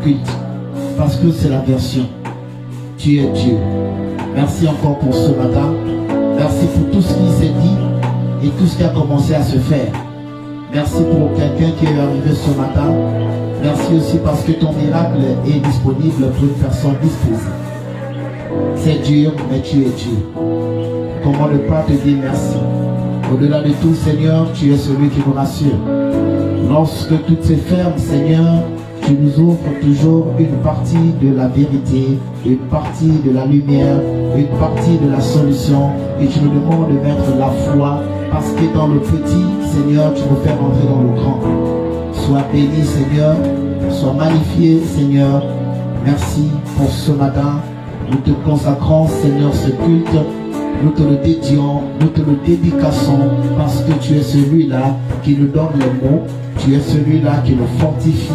culte. Parce que c'est la version. Tu es Dieu. Merci encore pour ce matin. Merci pour tout ce qui s'est dit et tout ce qui a commencé à se faire. Merci pour quelqu'un qui est arrivé ce matin. Merci aussi parce que ton miracle est disponible pour une personne disposée. C'est dur, mais tu es Dieu. Comment ne pas te dire merci? Au-delà de tout, Seigneur, tu es celui qui nous rassure. Lorsque tout se ferme, Seigneur, tu nous offres toujours une partie de la vérité, une partie de la lumière, une partie de la solution. Et tu nous demandes de mettre la foi, parce que dans le petit, Seigneur, tu nous fais rentrer dans le grand. Sois béni, Seigneur. Sois magnifié, Seigneur. Merci pour ce matin. Nous te consacrons, Seigneur, ce culte. Nous te le dédions, nous te le dédicassons, parce que tu es celui-là qui nous donne les mots. Tu es celui-là qui nous fortifie.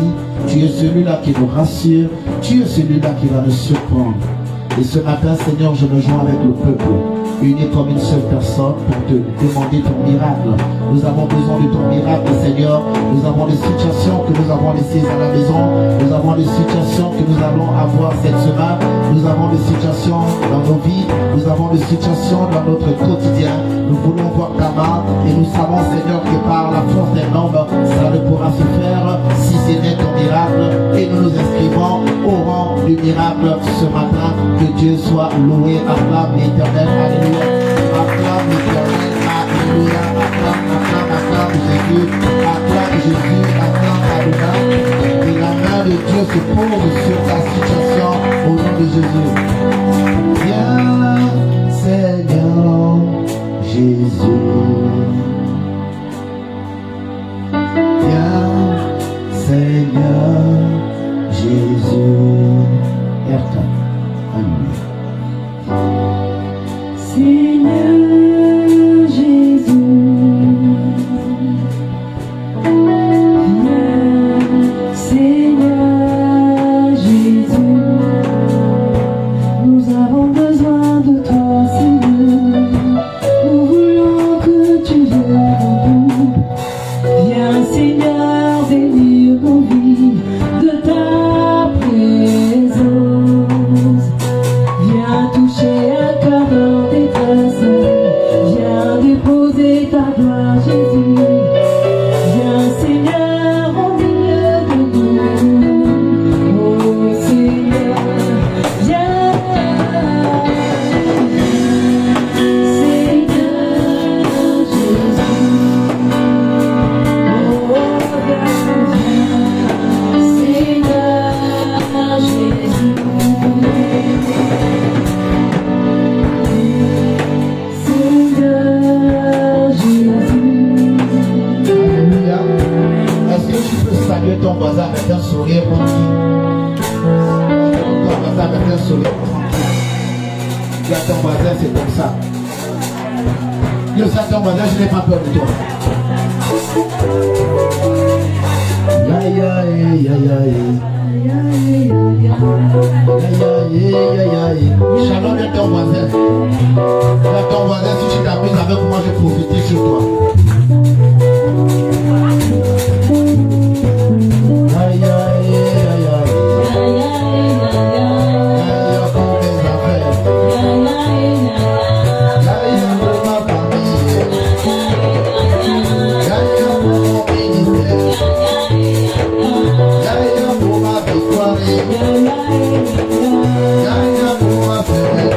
Tu es celui-là qui nous rassure. Tu es celui-là qui va nous surprendre. Et ce matin, Seigneur, je me joins avec le peuple, unis comme une seule personne pour te demander ton miracle. Nous avons besoin de ton miracle, Seigneur. Nous avons des situations que nous avons laissées à la maison. Nous avons des situations que nous allons avoir cette semaine. Nous avons des situations dans nos vies. Nous avons des situations dans notre quotidien. Nous voulons voir ta main et nous savons, Seigneur, que par la force des nombres, ça ne pourra se faire si ce n'est ton miracle. Et nous nous inscrivons au rang du miracle ce matin. Que Dieu soit loué, acclame l'Éternel, alléluia. Acclame l'Éternel, alléluia. Acclame Jésus, acclame Jésus, acclame Adonai. Et la main de Dieu se pose sur ta situation au nom de Jésus. Viens, Seigneur Jésus. Viens, Seigneur Jésus. Ayrton. Seigneur Jésus, viens, Seigneur Jésus, nous avons besoin de toi, Seigneur, nous voulons que tu viennes en nous. Viens, Seigneur, bénir nos vies de ta présence. Viens toucher un cœur en détresse. Viens déposer ta gloire, Jésus. Viens, Seigneur, au milieu de nous. Oh Seigneur, viens. Seigneur Jésus. Oh, viens, Seigneur Jésus. Saluer ton voisin avec un sourire tranquille. Ton voisin avec un sourire tranquille. Dis à ton voisin, c'est comme ça. Dis à ton voisin, je n'ai pas peur de toi. Shalom à ton voisin. Dis à ton voisin, si tu t'amuses avec moi, je vais profiter sur toi. Aïe, aïe, aïe, aïe. Aïe, pour mes affaires. Aïe, pour ma famille. Aïe, pour mon ministère. Aïe, pour ma victoire. Aïe, pour ma fête.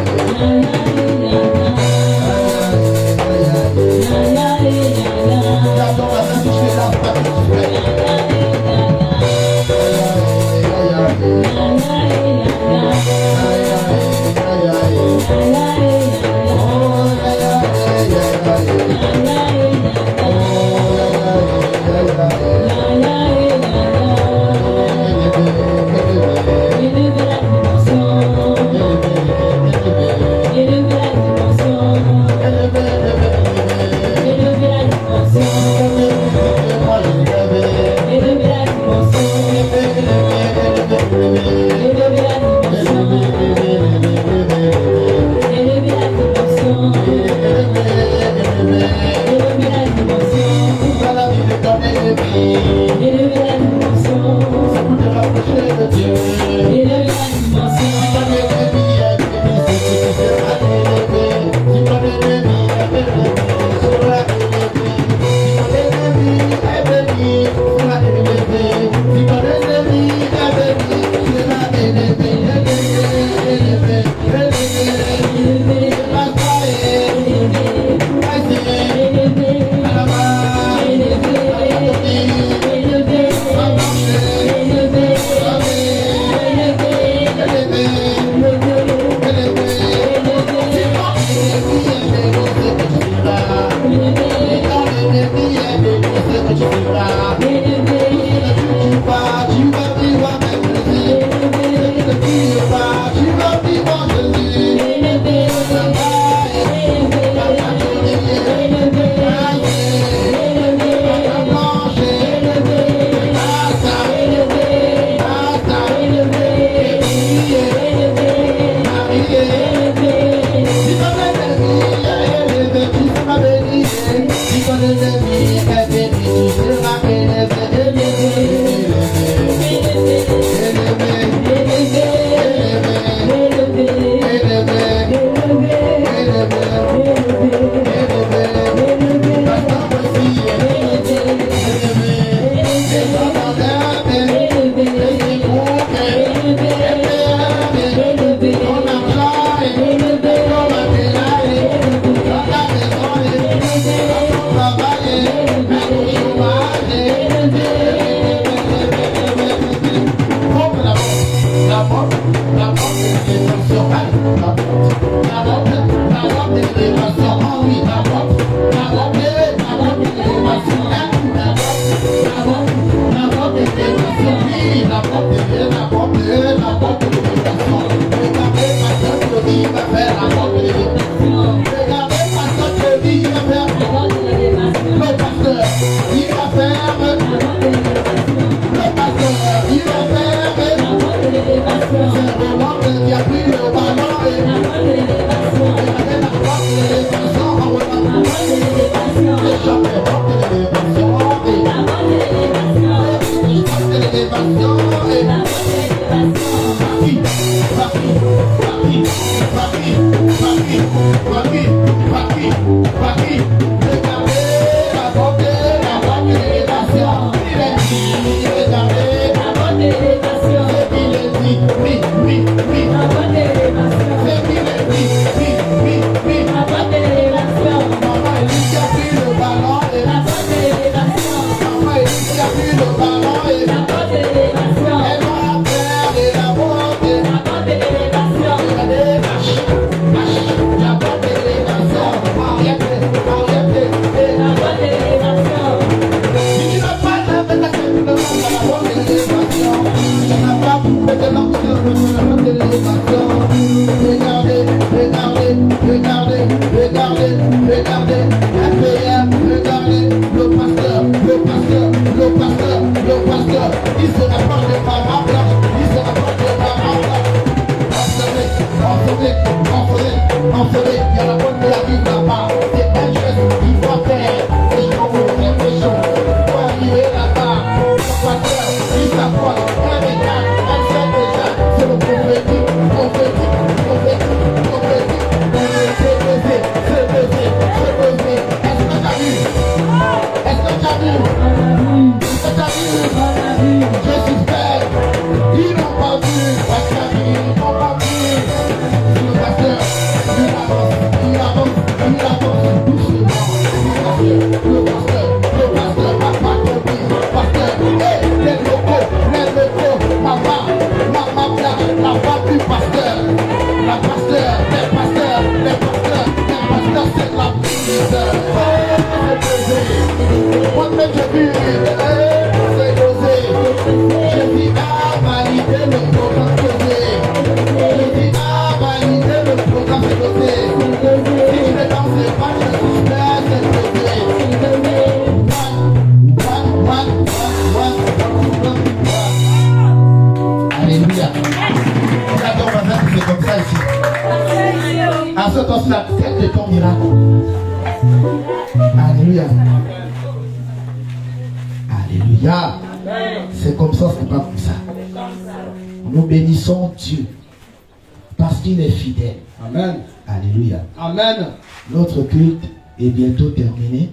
Alléluia. Alléluia. C'est comme ça, c'est pas comme ça. Nous bénissons Dieu parce qu'il est fidèle. Amen. Alléluia. Amen. Notre culte est bientôt terminé.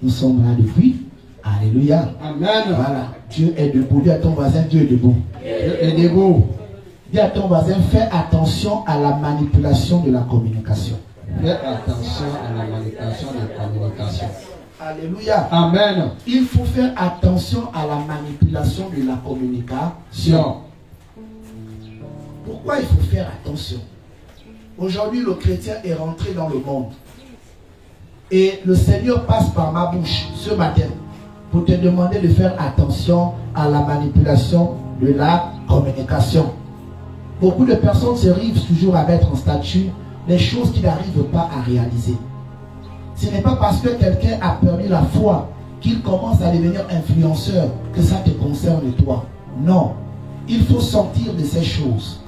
Nous sommes là depuis. Alléluia. Amen. Voilà. Dieu est debout. Dis à ton voisin, Dieu est debout. Dieu est debout. Dis à ton voisin, fais attention à la manipulation de la communication. Fais attention à la manipulation de la communication. Alléluia. Amen. Il faut faire attention à la manipulation de la communication. Pourquoi il faut faire attention? Aujourd'hui, le chrétien est rentré dans le monde. Et le Seigneur passe par ma bouche ce matin pour te demander de faire attention à la manipulation de la communication. Beaucoup de personnes se rivent toujours à mettre en statut les choses qu'ils n'arrivent pas à réaliser. Ce n'est pas parce que quelqu'un a perdu la foi qu'il commence à devenir influenceur que ça te concerne toi. Non, il faut sortir de ces choses.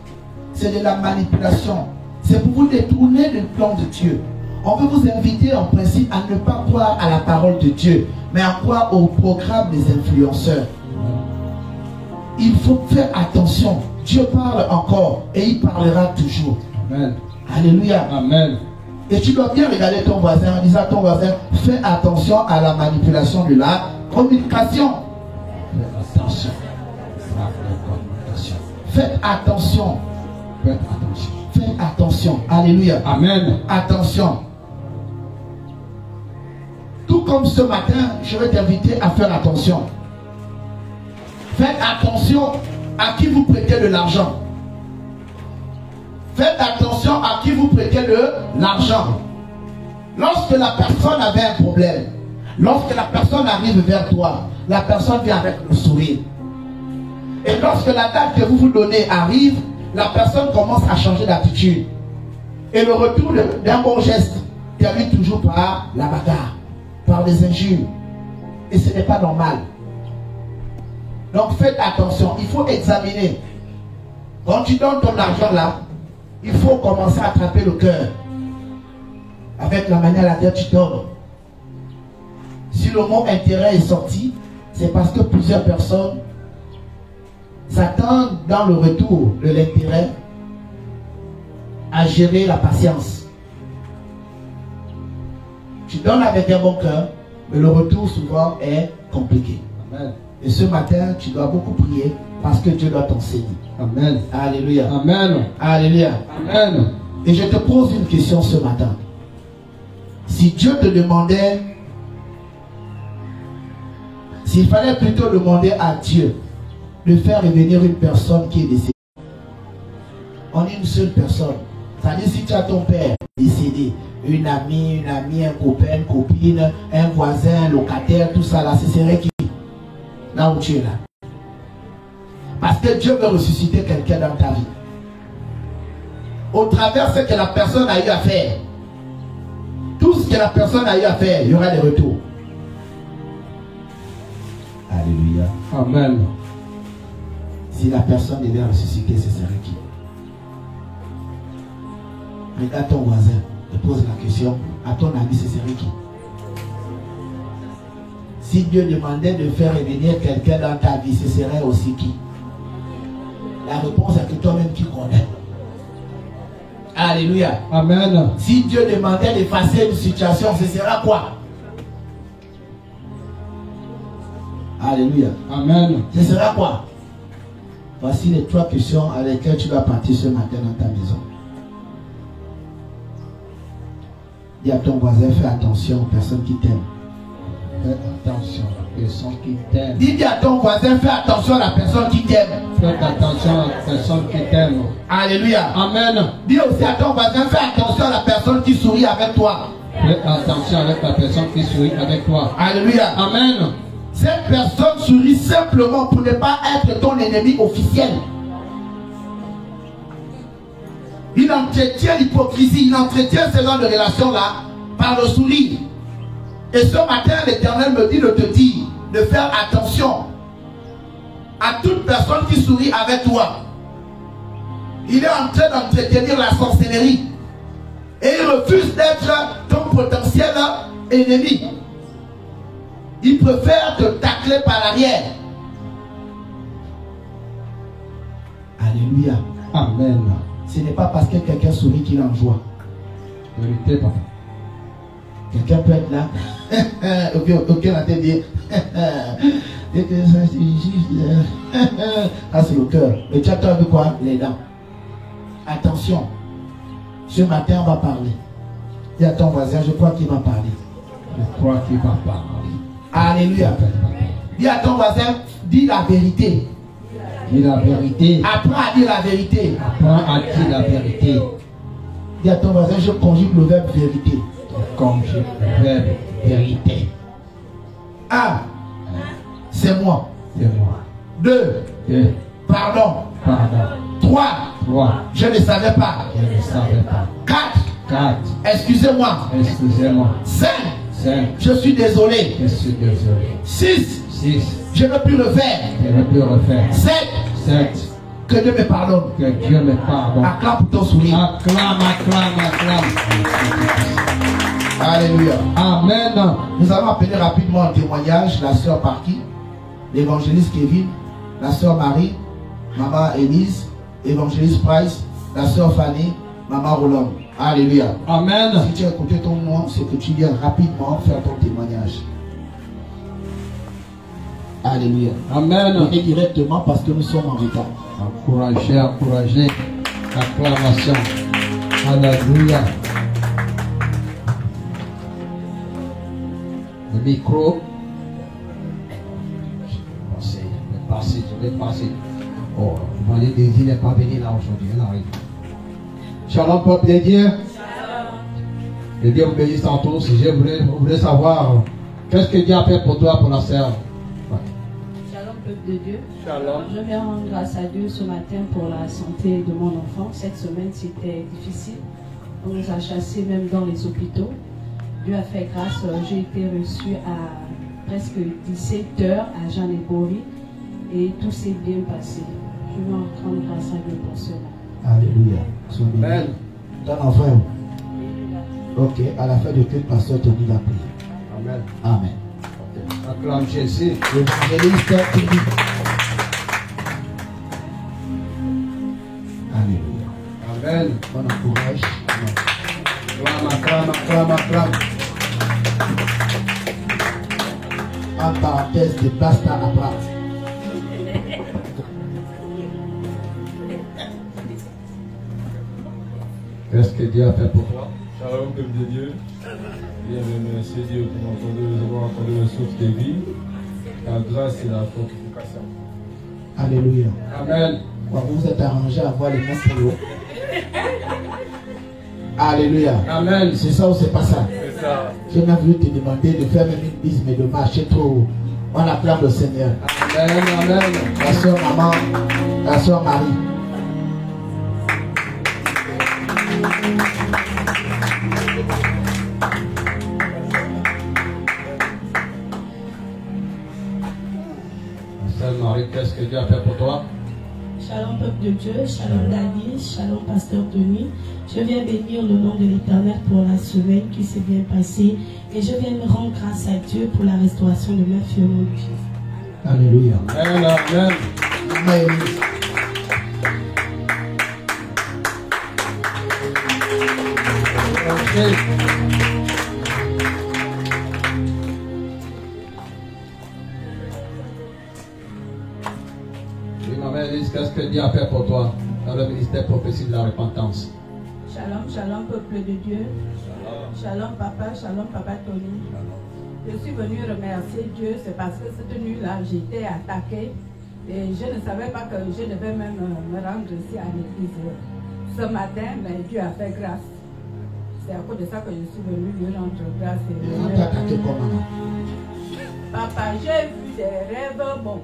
C'est de la manipulation. C'est pour vous détourner du plan de Dieu. On veut vous inviter en principe à ne pas croire à la parole de Dieu, mais à croire au programme des influenceurs. Il faut faire attention. Dieu parle encore et il parlera toujours. Amen. Alléluia. Amen. Et tu dois bien regarder ton voisin en disant à ton voisin, fais attention à la manipulation de la communication. Fais attention à la communication. Faites attention. Faites attention. Faites attention. Alléluia. Amen. Attention. Tout comme ce matin, je vais t'inviter à faire attention. Faites attention à qui vous prêtez de l'argent. Faites attention à qui vous prêtez de l'argent. Lorsque la personne avait un problème, lorsque la personne arrive vers toi, la personne vient avec le sourire. Et lorsque la date que vous vous donnez arrive, la personne commence à changer d'attitude. Et le retour d'un bon geste termine toujours par la bagarre, par des injures. Et ce n'est pas normal. Donc faites attention, il faut examiner. Quand tu donnes ton argent là, il faut commencer à attraper le cœur. Avec la manière à laquelle tu donnes. Si le mot intérêt est sorti, c'est parce que plusieurs personnes s'attendent dans le retour de l'intérêt à gérer la patience. Tu donnes avec un bon cœur, mais le retour souvent est compliqué. Amen. Et ce matin, tu dois beaucoup prier parce que Dieu doit t'enseigner. Amen. Alléluia. Amen. Alléluia. Amen. Et je te pose une question ce matin. Si Dieu te demandait, s'il fallait plutôt demander à Dieu de faire revenir une personne qui est décédée, en une seule personne, c'est-à-dire si tu as ton père décédé, une amie, un copain, une copine, un voisin, un locataire, tout ça là, ce serait qui? Là où tu es là. Parce que Dieu veut ressusciter quelqu'un dans ta vie. Au travers de ce que la personne a eu à faire, tout ce que la personne a eu à faire, il y aura des retours. Alléluia. Amen. Si la personne devait ressusciter, ce serait qui? Regarde ton voisin, te pose la question, à ton ami, ce serait qui? Si Dieu demandait de faire revenir quelqu'un dans ta vie, ce serait aussi qui? La réponse est que toi-même qui connais. Alléluia. Amen. Si Dieu demandait d'effacer une situation, ce sera quoi? Alléluia. Amen. Ce sera quoi? Voici les 3 questions avec lesquelles tu vas partir ce matin dans ta maison. Dis à ton voisin, fais attention aux personnes qui t'aiment. Fais attention à la personne qui t'aime. Dis à ton voisin, fais attention à la personne qui t'aime. Fais attention à la personne qui t'aime. Alléluia. Amen. Dis aussi à ton voisin, fais attention à la personne qui sourit avec toi. Fais attention avec la personne qui sourit avec toi. Alléluia. Amen. Cette personne sourit simplement pour ne pas être ton ennemi officiel. Il entretient l'hypocrisie, il entretient ce genre de relation-là par le sourire. Et ce matin, l'Éternel me dit de te dire de faire attention à toute personne qui sourit avec toi. Il est en train d'entretenir la sorcellerie. Et il refuse d'être ton potentiel ennemi. Il préfère te tacler par l'arrière. Alléluia. Amen. Ce n'est pas parce que quelqu'un sourit qu'il en joie. Vérité, papa. Quelqu'un peut être là. Ok, la tête dit. Ah, c'est le cœur. Mais tu as vu quoi? Les dents. Attention. Ce matin, on va parler. Dis à ton voisin, je crois qu'il va parler. Je crois qu'il va parler. Alléluia. Dis à ton voisin, dis la vérité. Dis la vérité. Apprends à dire la vérité. Apprends à dire la vérité. Dis à ton voisin, je conjugue le verbe vérité. Comme je verbe vérité. 1. C'est moi. C'est moi. 2. Deux. Pardon. Pardon. 3. 3. Je ne savais pas. Je ne savais pas. 4. 4. Excusez-moi. Excusez-moi. 5. 5. Je suis désolé. Je suis désolé. 6. 6. Je ne peux plus le faire. Je ne peux refaire. 7. 7. Que Dieu me pardonne. Que Dieu me pardonne. Acclame pour ton sourire. Acclame, acclame, acclame. Alléluia. Amen. Nous allons appeler rapidement en témoignage la sœur Parky, l'évangéliste Kevin, la sœur Marie, maman Élise, évangéliste Price, la sœur Fanny, maman Roland. Alléluia. Amen. Si tu as écouté ton nom, c'est que tu viens rapidement faire ton témoignage. Alléluia. Amen. Venez directement parce que nous sommes en retard. Encouragez, encouragez. Acclamation. Alléluia. Le micro. Je vais passer. Oh, le Daisy n'est pas venu là aujourd'hui. Elle arrive. Shalom, peuple de Dieu. Que Dieu vous bénisse en tous. Si je voulais savoir, qu'est-ce que Dieu a fait pour toi, pour la sœur? Shalom, peuple peuple de Dieu. Shalom. Je viens rendre grâce à Dieu ce matin pour la santé de mon enfant. Cette semaine, c'était difficile. On nous a chassés même dans les hôpitaux. Dieu a fait grâce. J'ai été reçue à presque 17 heures à Jean et Bory et tout s'est bien passé. Je veux rendre grâce à Dieu pour cela. Alléluia. Amen. Ton enfant. Ok, à la fin de culte, pasteur Tony l'a prié. Amen. Amen. Acclame Jésus. L'évangéliste Tony. Alléluia. Amen. On encourage. Acclame. En parenthèse de Basta à Prat. Qu'est-ce que Dieu a fait pour toi? Shalom, peuple de Dieu. Bien, merci Dieu pour nous avoir accordé le souffle de vie. La grâce et la fortification. Alléluia. Amen. Vous vous êtes arrangé à voir les mains plus haut. Alléluia. Amen. C'est ça ou c'est pas ça? C'est ça. Je n'ai voulu te demander de faire même une bise, mais de marcher trop haut. On acclame le Seigneur. Amen. Amen. La soeur maman, la soeur Marie. Sœur Marie, qu'est-ce que Dieu a fait pour toi? Shalom peuple de Dieu, shalom Daniel, shalom pasteur Denis. Je viens bénir le nom de l'Éternel pour la semaine qui s'est bien passée et je viens me rendre grâce à Dieu pour la restauration de ma fille au nom de Jésus. Alléluia. Amen. Amen. Amen. Oui, maman Elise, qu'est-ce que Dieu a fait pour toi dans le ministère prophétie de la repentance? Shalom, shalom peuple de Dieu. Shalom papa Tony. Je suis venue remercier Dieu, c'est parce que cette nuit-là, j'étais attaquée et je ne savais pas que je devais même me rendre ici à l'église ce matin, mais Dieu a fait grâce. C'est à cause de ça que je suis venue lui rendre grâce. On t'a attaqué comment? Papa, j'ai vu des rêves bons.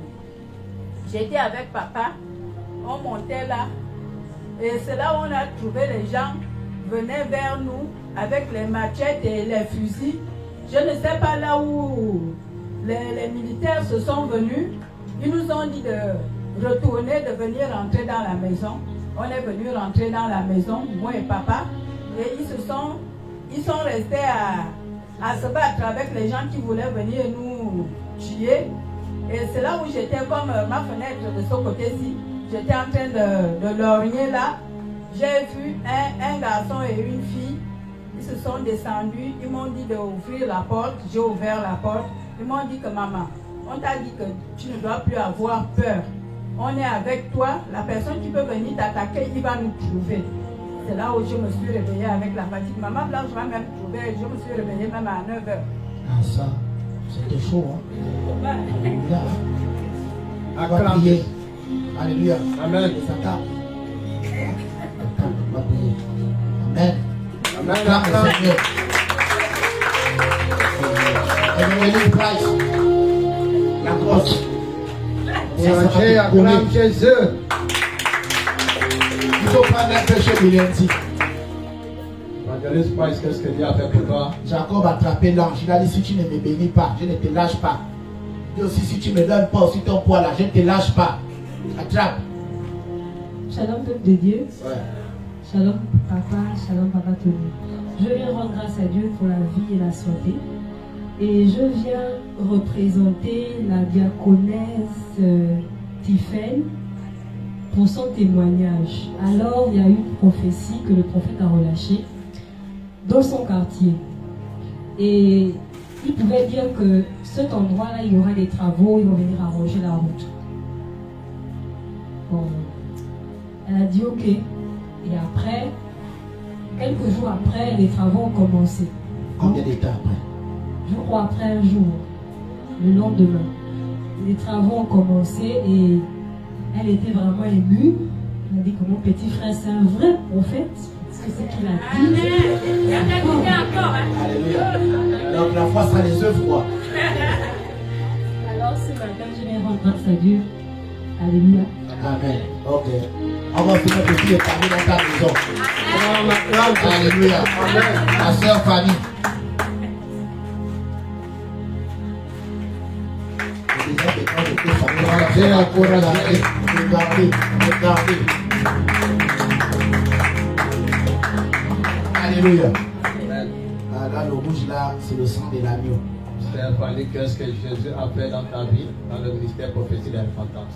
J'étais avec papa, on montait là, et c'est là où on a trouvé les gens venaient vers nous avec les machettes et les fusils. Je ne sais pas là où les militaires se sont venus. Ils nous ont dit de retourner, de venir rentrer dans la maison. On est venu rentrer dans la maison, moi et papa, et ils sont restés à se battre avec les gens qui voulaient venir nous tuer. Et c'est là où j'étais comme ma fenêtre de ce côté-ci. J'étais en train de lorgner là. J'ai vu un garçon et une fille. Ils se sont descendus. Ils m'ont dit d'ouvrir la porte. J'ai ouvert la porte. Ils m'ont dit que maman, on t'a dit que tu ne dois plus avoir peur. On est avec toi. La personne qui peut venir t'attaquer, il va nous trouver. C'est là où je me suis réveillée avec la fatigue. Maman Blanche va même trouver. Je me suis réveillée même à 9h. Ah ça, c'était chaud. Hein? Alléluia. On va Acclame. prier. Alléluia. Amen. Satan. On va prier. Amen. Amen. Acclame le Seigneur. Evangelist Price. La grosse. Sachez, acclame Jésus. Il faut prendre un péché Bilenzi. Evangelist Price, qu'est-ce que Dieu a fait pour toi? Jacob a attrapé l'ange. Il a dit si tu ne me bénis pas, je ne te lâche pas. Et aussi si tu ne me donnes pas aussi ton poids là, je ne te lâche pas. Attrape. Shalom peuple de Dieu. Ouais. Shalom papa Tony. Je viens rendre grâce à Dieu pour la vie et la santé. Et je viens représenter la diaconesse Tiffaine pour son témoignage. Alors, il y a eu une prophétie que le prophète a relâchée dans son quartier. Et il pouvait dire que cet endroit-là, il y aura des travaux, ils vont venir arranger la route. Bon, elle a dit ok. Et après, quelques jours après, les travaux ont commencé. Combien d'états après? Je crois après un jour, le lendemain. Les travaux ont commencé et elle était vraiment émue. Elle a dit que mon petit frère, c'est un vrai prophète. C'est ce qu'il a dit. Alléluia. Donc la foi sera les œuvres quoi. Alors ce matin, je vais rendre grâce à Dieu Alléluia. Amen. Ok. On va finir de dire parmi dans ta maison. Alléluia. Amen. Ma soeur Fanny. Alléluia. Là, le rouge là, c'est le sang de l'agneau. Fanny, qu'est-ce que Jésus a fait dans ta vie, dans le ministère prophétique de l'importance?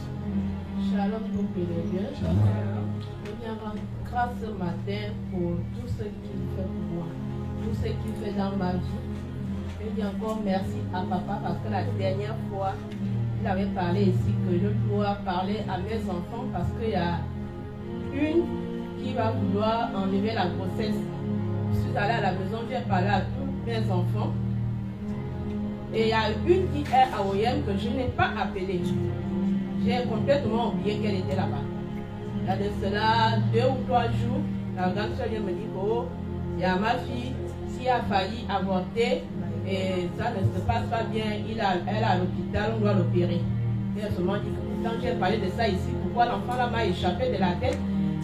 Shalom pour les dieux. Je viens rendre grâce ce matin pour tout ce qu'il fait pour moi, tout ce qu'il fait dans ma vie. Je dis encore merci à papa parce que la dernière fois, il avait parlé ici que je dois parler à mes enfants parce qu'il y a une qui va vouloir enlever la grossesse. Je suis allée à la maison, j'ai parlé à tous mes enfants. Et il y a une qui est à Oyem que je n'ai pas appelée. J'ai complètement oublié qu'elle était là-bas. Il y a de cela 2 ou 3 jours, la grande soeur me dit oh, il y a ma fille qui a failli avorter et ça ne se passe pas bien. Elle est à l'hôpital, on doit l'opérer. Et elle se m'a dit que quand j'ai parlé de ça ici, pourquoi l'enfant là m'a échappé de la tête,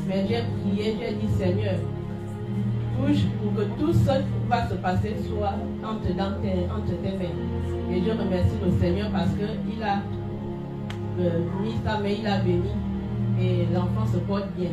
mais j'ai prié, j'ai dit Seigneur, touche pour que tout ce qui va se passer soit entre tes mains. Et je remercie le Seigneur parce qu'il a mis sa main, il a béni et l'enfant se porte bien.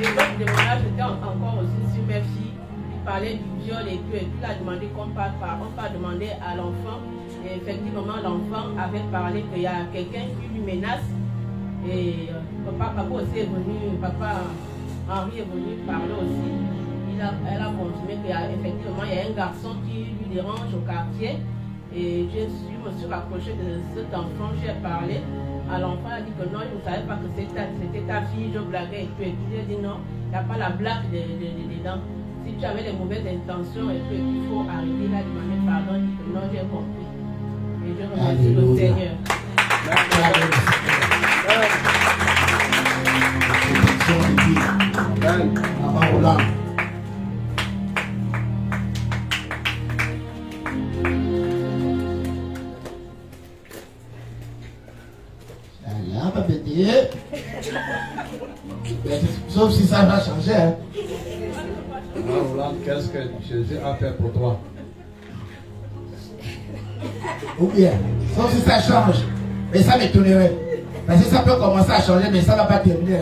Et l'autre témoignage était encore aussi sur mes filles. Il parlait du viol et tout, et puis il a demandé qu'on parle par. On va demander à l'enfant. Et effectivement, l'enfant avait parlé qu'il y a quelqu'un qui lui menace. Et papa aussi est venu, papa Henri est venu parler aussi. Elle a confirmé qu'effectivement, il y a un garçon qui lui dérange au quartier. Et je me suis rapprochée de cet enfant, j'ai parlé. À l'enfant, elle a dit que non, je ne savais pas que c'était ta fille, je blaguais et tout. Et puis j'ai dit non, il n'y a pas la blague dedans. Si tu avais les mauvaises intentions et tout, il faut arrêter. Il a demandé pardon, il dit que non, j'ai compris. Et je remercie le Seigneur. Sauf si ça va changer. Hein. Qu'est-ce que Jésus a fait pour toi? Ou bien, sauf si ça change. Mais ça m'étonnerait. Parce que ça peut commencer à changer, mais ça ne va pas terminer.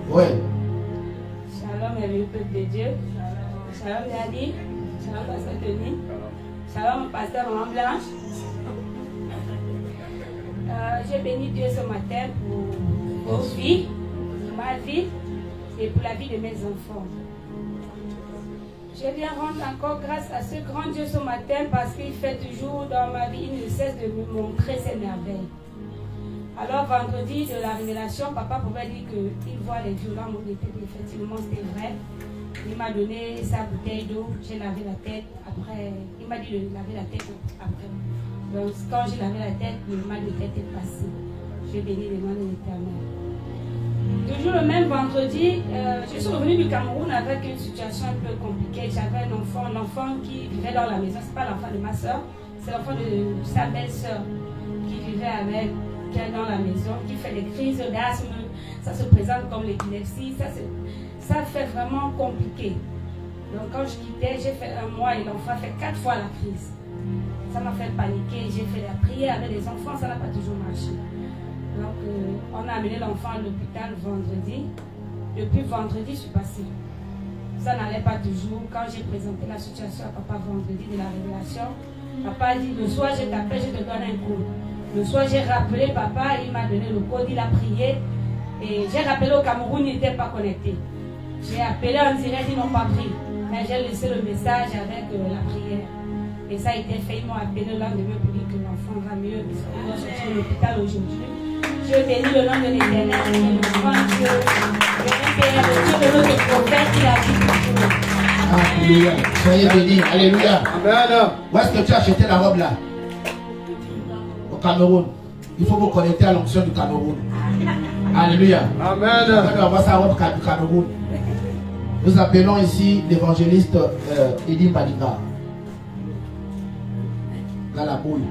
Oui. Shalom, le peuple de Dieu. Shalom, Daddy. Shalom, Pasteur Tony. Shalom, Pasteur Maman Blanche. J'ai béni Dieu ce matin pour vos vies, pour ma vie et pour la vie de mes enfants. Je viens rendre encore grâce à ce grand Dieu ce matin parce qu'il fait toujours dans ma vie, il ne cesse de me montrer ses merveilles. Alors vendredi de la révélation, papa pouvait dire qu'il voit les violents mots de tête. Effectivement, c'était vrai. Il m'a donné sa bouteille d'eau, j'ai lavé la tête. Après, il m'a dit de laver la tête après. Donc quand j'ai lavé la tête, le mal de tête est passé. J'ai béni les mains de l'Éternel. Toujours le même vendredi, je suis revenue du Cameroun avec une situation un peu compliquée. J'avais un enfant qui vivait dans la maison. Ce n'est pas l'enfant de ma soeur, c'est l'enfant de sa belle-sœur qui vivait avec elle dans la maison, qui fait des crises d'asthme. Ça se présente comme l'épilepsie. Ça fait vraiment compliqué. Donc quand je quittais, j'ai fait 1 mois et l'enfant fait 4 fois la crise. Ça m'a fait paniquer. J'ai fait la prière avec les enfants, ça n'a pas toujours marché. Donc, on a amené l'enfant à l'hôpital vendredi. Depuis vendredi, je suis passée. Ça n'allait pas toujours. Quand j'ai présenté la situation à papa vendredi de la révélation, papa a dit, le soir, je t'appelle, je te donne un coup. Le soir, j'ai rappelé papa, il m'a donné le code, il a prié. Et j'ai rappelé au Cameroun, il n'était pas connecté. J'ai appelé en direct, ils n'ont pas pris. Mais j'ai laissé le message avec la prière. Et ça a été fait. Ils m'ont appelé le lendemain pour dire que l'enfant va mieux. Il doit sortir de l'hôpital aujourd'hui. Je bénis le nom de l'Éternel, le grand Dieu, le Père, le Dieu de notre prophète, qui a dit. Alléluia. Soyez bénis. Alléluia. Amen. Où est-ce que tu as acheté la robe là? Au Cameroun. Il faut vous connecter à l'onction du Cameroun. Alléluia. Amen. On va voir sa robe du Cameroun. Nous appelons ici l'évangéliste Edim Badika. Dans la boule.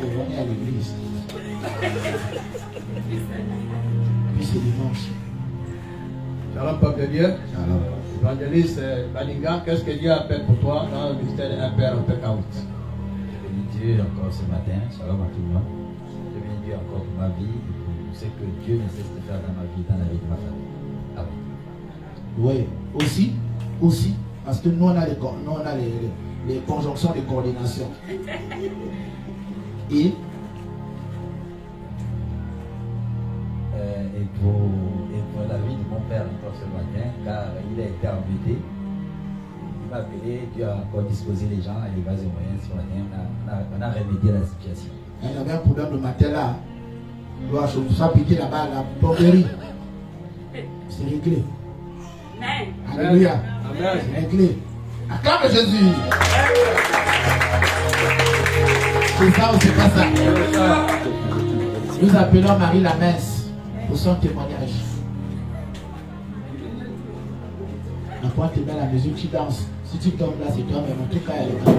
On est à l'église. Puis c'est dimanche. Shalom, peuple de Dieu. Shalom. Évangéliste Baninga, qu'est-ce que Dieu appelle pour toi dans le ministère d'un père un peu chaotique? Je bénis Dieu encore ce matin. Shalom à tout le monde. Je bénis Dieu encore pour ma vie et pour ce que Dieu ne cesse de faire dans ma vie, dans la vie de ma famille. Amen. Oui, aussi, parce que nous on a les conjonctions de coordination. Et pour la vie de mon père encore ce matin, car il a été embêté. Il m'a appelé, Dieu a encore disposé les gens et les bases et moyens ce matin. On a remédié la situation. il y avait un problème le matin là. Il doit se piquer là-bas, la plomberie. C'est réglé. Alléluia. Amen. C'est réglé. Acclame Jésus. C'est ça ou c'est pas ça? Nous appelons Marie la mince pour son témoignage. La pointe est belle, la musique, tu danses. Si tu tombes là, c'est toi-même. En tout cas, elle est là.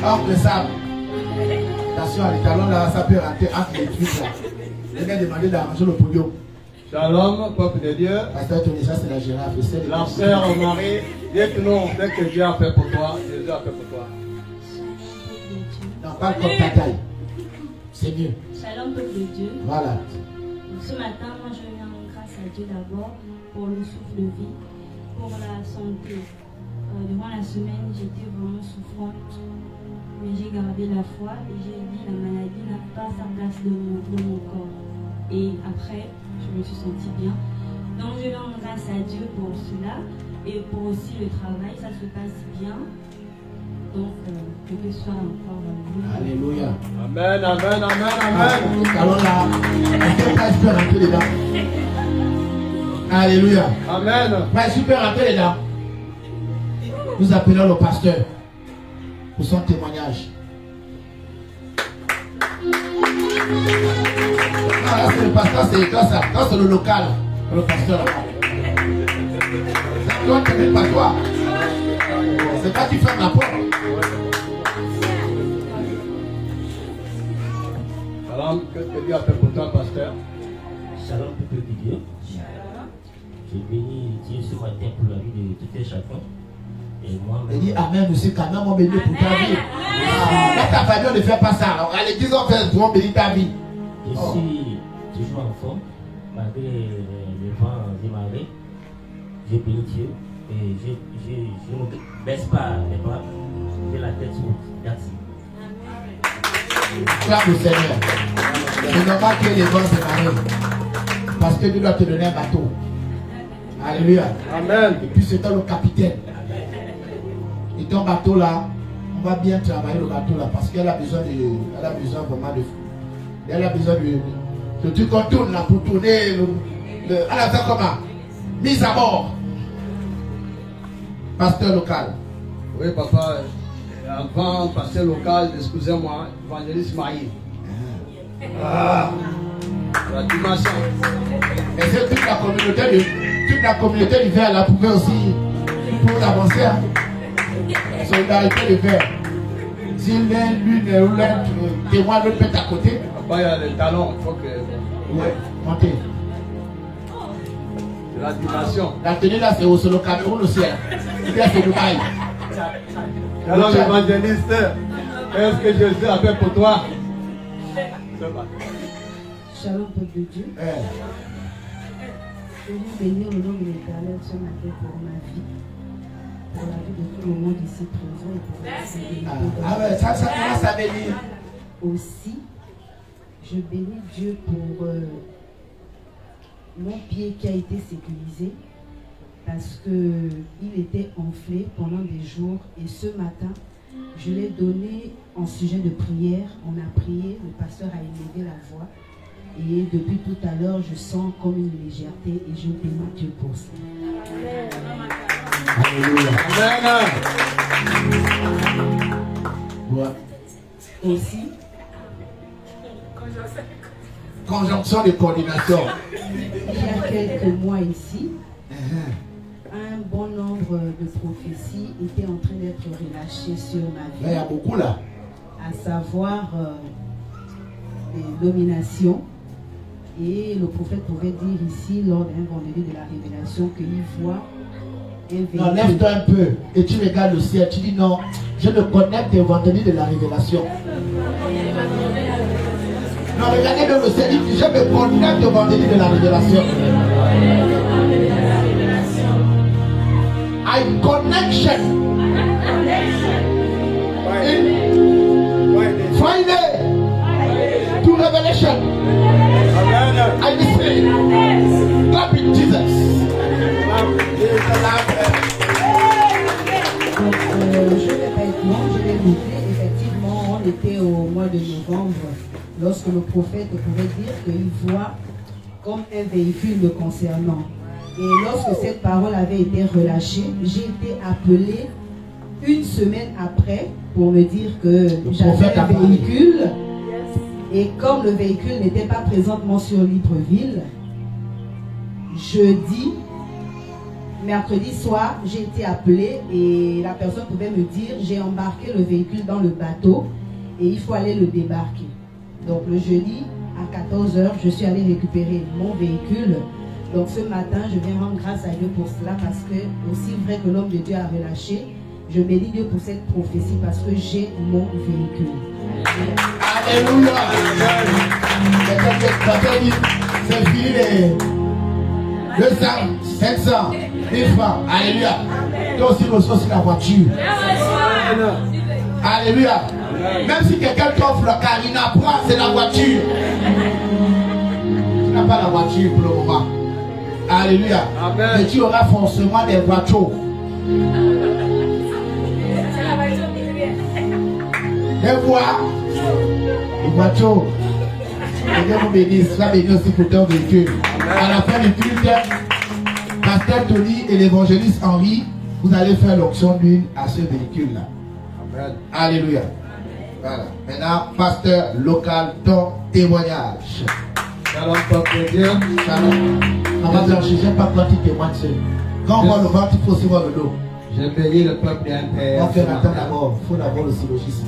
Oncle Sam, attention à l'étalon là, ça peut rentrer entre les trucs là. Il vient demander d'arranger le podium. Shalom, peuple de Dieu. Pasteur Tony, ça c'est la girafe. La sœur Marie, dites-nous ce que Dieu a fait pour toi. Jésus a fait pour toi. Non, parle comme ta taille. C'est mieux. Shalom, peuple de Dieu. Voilà. Ce matin, moi je viens en grâce à Dieu d'abord pour le souffle de vie, pour la santé. Durant la semaine, j'étais vraiment souffrante, mais j'ai gardé la foi et j'ai dit la maladie n'a pas sa place dans mon corps. Et après, je me suis sentie bien. Donc je rends grâce à Dieu pour cela et pour aussi le travail, ça se passe bien. Donc que ce soit encore Alléluia. Amen, amen, amen, amen. Alors là, je peux rentrer dedans. Alléluia. Amen. Je peux rentrer dedans. Nous appelons le pasteur pour son témoignage. Ah, là, c'est le pasteur, c'est ça. Là, c'est le local. Le pasteur là-bas. Toi, tu n'es pas toi. C'est pas qui ferme la porte. Alors, qu'est-ce que Dieu a fait pour toi, pasteur? Shalom, peuple de Dieu. Je bénis Dieu ce matin pour la vie de tout un chacun. Et moi, il dit Amen, monsieur, quand même, on bénit pour ta vie. Là, ta famille ne fait pas ça. Alors, à l'église, on fait pour bénir ta vie. Je suis toujours en forme, malgré le vent démarré. Je bénis Dieu et je ne baisse pas les bras. J'ai la tête haute. Merci. Clame au Seigneur. C'est normal que les vents se marient. Parce que Dieu doit te donner un bateau. Alléluia. Amen. Et puis c'est toi le capitaine. Et ton bateau là, on va bien travailler le bateau là parce qu'elle a besoin vraiment de. Elle a besoin de truc qu'on tourne là pour tourner. Elle a fait comment? Mise à bord. Pasteur local. Oui, papa. Avant, pasteur local, excusez-moi, évangéliste marié. Ah. La dimension. Et c'est toute la communauté du verre là pouvait aussi pour avancer. Hein. Solidarité du verre. Si l'une ou l'un témoigne l'autre peut à côté. Papa, il y a des talons, il faut que. Ouais, montez. C'est la dimension. La tenue là, c'est au Cameroun aussi. C'est Dubaï. Alors l'évangéliste, qu'est-ce que Jésus a fait pour toi? Shalom, peuple de Dieu. Je veux bénir le nom de l'Éternel ce matin pour ma vie, pour la vie de tout le monde ici présent et pour la vie ça commence à bénir. Aussi, je bénis Dieu pour mon pied qui a été sécurisé parce qu'il était enflé pendant des jours et ce matin, je l'ai donné en sujet de prière. On a prié, le pasteur a élevé la voix et depuis tout à l'heure, je sens comme une légèreté et je bénis Dieu pour ça. Alléluia. Amen. Aussi, Conjonction de coordination. Il y a quelques mois ici, un bon nombre de prophéties étaient en train d'être relâchées sur ma vie. Là, il y a beaucoup là. À savoir des dominations. Et le prophète pouvait dire ici, lors d'un vendredi de la révélation, qu'il voit un véhicule. Non, lève-toi un peu et tu regardes le ciel. Tu dis non, je me connecte au vendredi de la révélation. Non, regardez dans le ciel, il dit je me connecte au vendredi de la révélation. I connection. In Friday to revelation. I say, clap in Jesus. Donc, je ne vais pas être long, je vais noter. Effectivement, on était au mois de novembre, lorsque le prophète pouvait dire qu'il voit comme un véhicule me concernant. Et lorsque cette parole avait été relâchée, j'ai été appelée une semaine après pour me dire que j'avais un véhicule. Et comme le véhicule n'était pas présentement sur Libreville, jeudi, mercredi soir, j'ai été appelée et la personne pouvait me dire, j'ai embarqué le véhicule dans le bateau et il faut aller le débarquer. Donc le jeudi, à 14 h, je suis allée récupérer mon véhicule. Donc ce matin, je viens rendre grâce à Dieu pour cela parce que, aussi vrai que l'homme de Dieu a relâché, je bénis Dieu pour cette prophétie parce que j'ai mon véhicule. Alléluia. C'est fini les 200, 500, 1000 francs. Alléluia. Toi aussi, reçois la voiture. Alléluia. Même si quelqu'un t'offre la Carina, prends, c'est la voiture. Tu n'as pas la voiture pour le moment. Alléluia. Mais tu auras forcément des voitures. Les voitures. Que Dieu vous bénisse. Sois béni aussi pour ton véhicule. À la fin du culte, Pasteur Tony et l'évangéliste Henri, vous allez faire l'onction d'huile à ce véhicule-là. Alléluia. Voilà. Maintenant, pasteur local, ton témoignage. Shalom, peuple de Dieu. Shalom. On va dire, je n'aime pas quand tu témoignes seul. Quand on voit le ventre, il faut aussi voir le dos. Je bénis le peuple d'un père. On fait attendre d'abord. Il faut d'abord le syllogisme.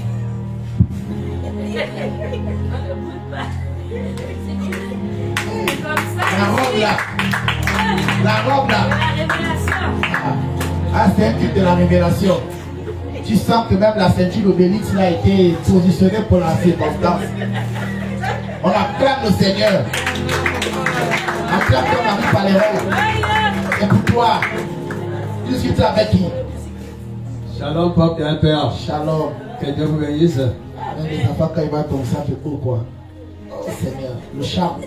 La robe là. La robe là. Ah, c'est un type de la révélation. Tu sens que même la ceinture Obélix a été positionnée pour la circonstance. On acclame le Seigneur. Acclame ton mari par les rêves. Et pour toi, tu discutes avec qui? Shalom, peuple d'un père. Shalom. Que Dieu vous bénisse. Même les enfants, quand ils vont comme ça, fait court quoi. Oh Seigneur, le charme.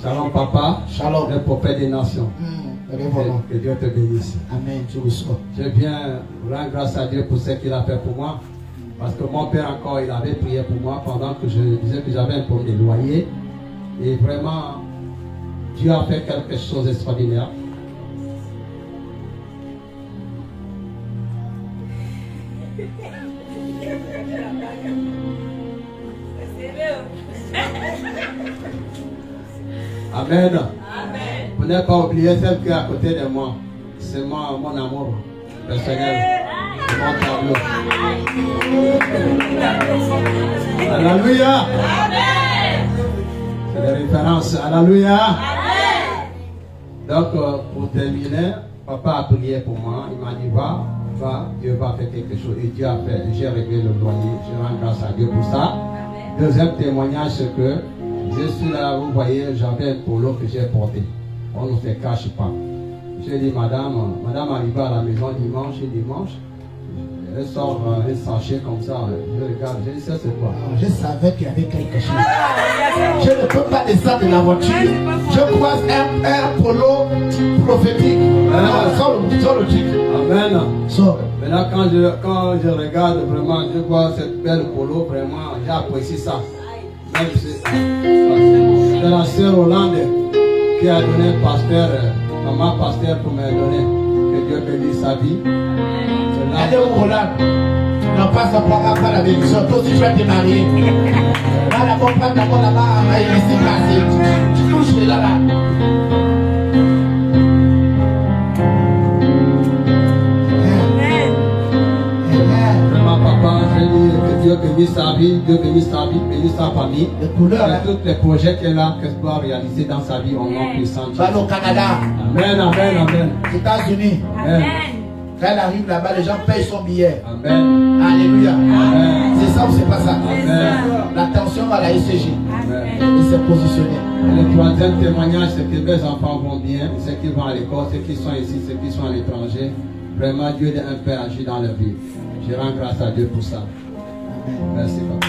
Shalom, papa. Shalom. Le prophète des nations. Que Dieu te bénisse. Amen, tu reçois. Je viens rendre grâce à Dieu pour ce qu'il a fait pour moi. Parce que mon père encore, il avait prié pour moi pendant que je disais que j'avais un problème de loyer. Et vraiment, Dieu a fait quelque chose d'extraordinaire. Amen. Amen. Vous n'avez pas oublié celle qui est à côté de moi. C'est mon amour personnel. C'est mon tableau. Alléluia. C'est la référence. Alléluia. Donc, pour terminer, papa a prié pour moi. Il m'a dit, va, Dieu va faire quelque chose. Et Dieu a fait. J'ai réglé le loyer. Je rends grâce à Dieu pour ça. Deuxième témoignage, c'est que je suis là, vous voyez, j'avais un polo que j'ai porté. On ne se cache pas. J'ai dit, madame arrive à la maison dimanche, elle sort un sachet comme ça. Je regarde, je dis, ça c'est quoi? Je savais qu'il y avait quelque chose. Je ne peux pas descendre de la voiture. Je croise un polo prophétique. Sors le truc. Amen. Sors. Maintenant, quand je regarde vraiment, je vois cette belle polo, vraiment, j'apprécie ça. C'est la sœur Hollande qui a donné pasteur, maman pasteur pour me donner. Que Dieu bénisse sa vie. Elle est où Hollande? Non, pas son programme, pas la bénédiction. Toi aussi, tu vas te marier. Là, la bonne femme, d'abord là-bas, elle est ici passée. Tu touches les là. Vraiment, papa, je dis que Dieu bénisse sa vie, Dieu bénisse sa vie, bénisse sa famille. Les couleurs, et tous les projets qu'elle a, qu'elle doit réaliser dans sa vie au nom puissant de Jésus. va au Canada. Amen, amen, amen. États-Unis. Amen. Quand elle arrive là-bas, les gens payent son billet. Amen. Alléluia. Amen. C'est ça ou c'est pas ça? Amen. L'attention va à la ECG. Amen. Il s'est positionné. Et le troisième témoignage, c'est que mes enfants vont bien, ceux qui vont à l'école, ceux qui sont ici, ceux qui sont à l'étranger. Vraiment, Dieu est un Père agit dans leur vie. Je rends grâce à Dieu pour ça. Merci, papa.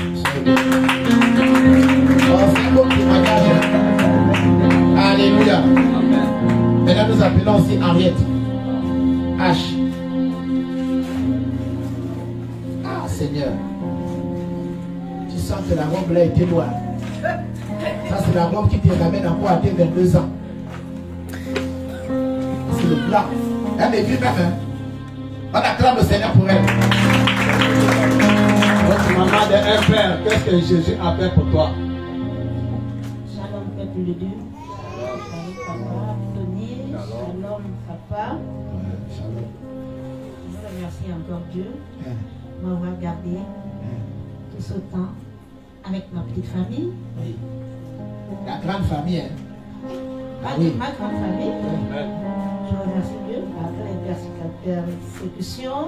Oh, c'est un bon témoignage. Alléluia. Amen. Maintenant, nous appelons aussi Henriette. H. Ah, Seigneur. Tu sens que la robe là était loin. Ça, c'est la robe qui te ramène encore à tes 22 ans. C'est le blanc. Elle m'écrit même. Hein? On acclame le Seigneur pour elle. Votre maman de un père, qu'est-ce que Jésus a fait pour toi? Shalom, peuple de Dieu. Shalom, papa. Tony. Shalom, papa. Shalom. Je remercie encore Dieu de m'avoir gardé tout ce temps avec ma petite famille. Oui. La grande famille. Hein? Ma grande famille. Je remercie Dieu après les persécutions.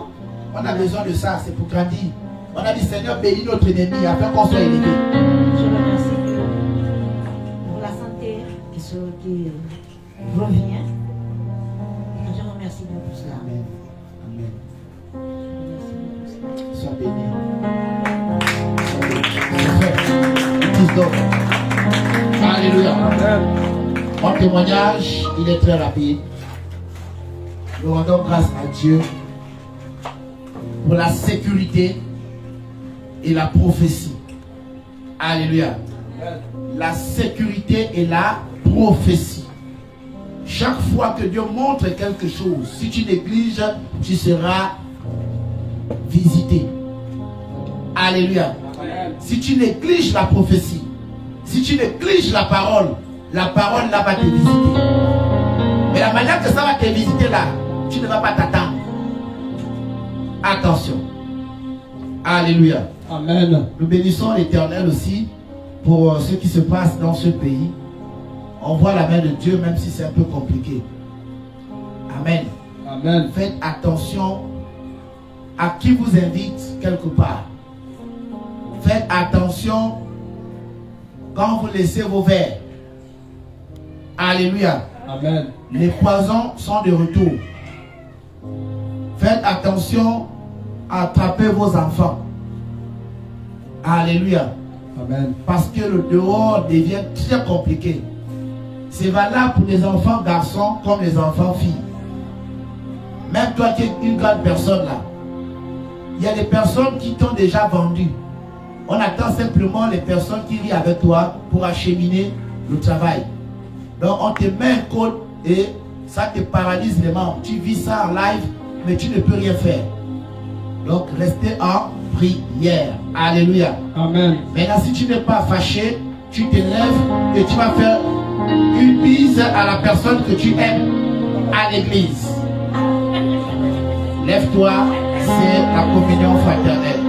On a besoin de ça, c'est pour grandir. On a dit Seigneur, bénis notre ennemi afin qu'on soit élevé. Je remercie Dieu pour la santé qui revient. Je remercie Dieu pour cela. Amen. Amen. Sois béni. Alléluia. Mon témoignage, il est très rapide. Nous rendons grâce à Dieu pour la sécurité et la prophétie. Alléluia. La sécurité et la prophétie. Chaque fois que Dieu montre quelque chose, si tu négliges, tu seras visité. Alléluia. Si tu négliges la prophétie, si tu négliges la parole là va te visiter. Mais la manière que ça va te visiter là, tu ne vas pas t'attendre. Attention. Alléluia. Amen. Nous bénissons l'Éternel aussi pour ce qui se passe dans ce pays. On voit la main de Dieu même si c'est un peu compliqué. Amen. Amen. Faites attention à qui vous invite quelque part. Faites attention quand vous laissez vos verres. Alléluia. Amen. Les poisons sont de retour. Faites attention à attraper vos enfants. Alléluia. Amen. Parce que le dehors devient très compliqué. C'est valable pour les enfants garçons comme les enfants filles. Même toi qui es une grande personne là, il y a des personnes qui t'ont déjà vendu. On attend simplement les personnes qui rient avec toi pour acheminer le travail. Donc on te met un code et ça te paralyse les membres. Tu vis ça en live, mais tu ne peux rien faire. Donc restez en prière. Alléluia. Amen. Maintenant, si tu n'es pas fâché, tu te lèves et tu vas faire une bise à la personne que tu aimes à l'église. Lève-toi, c'est la communion fraternelle.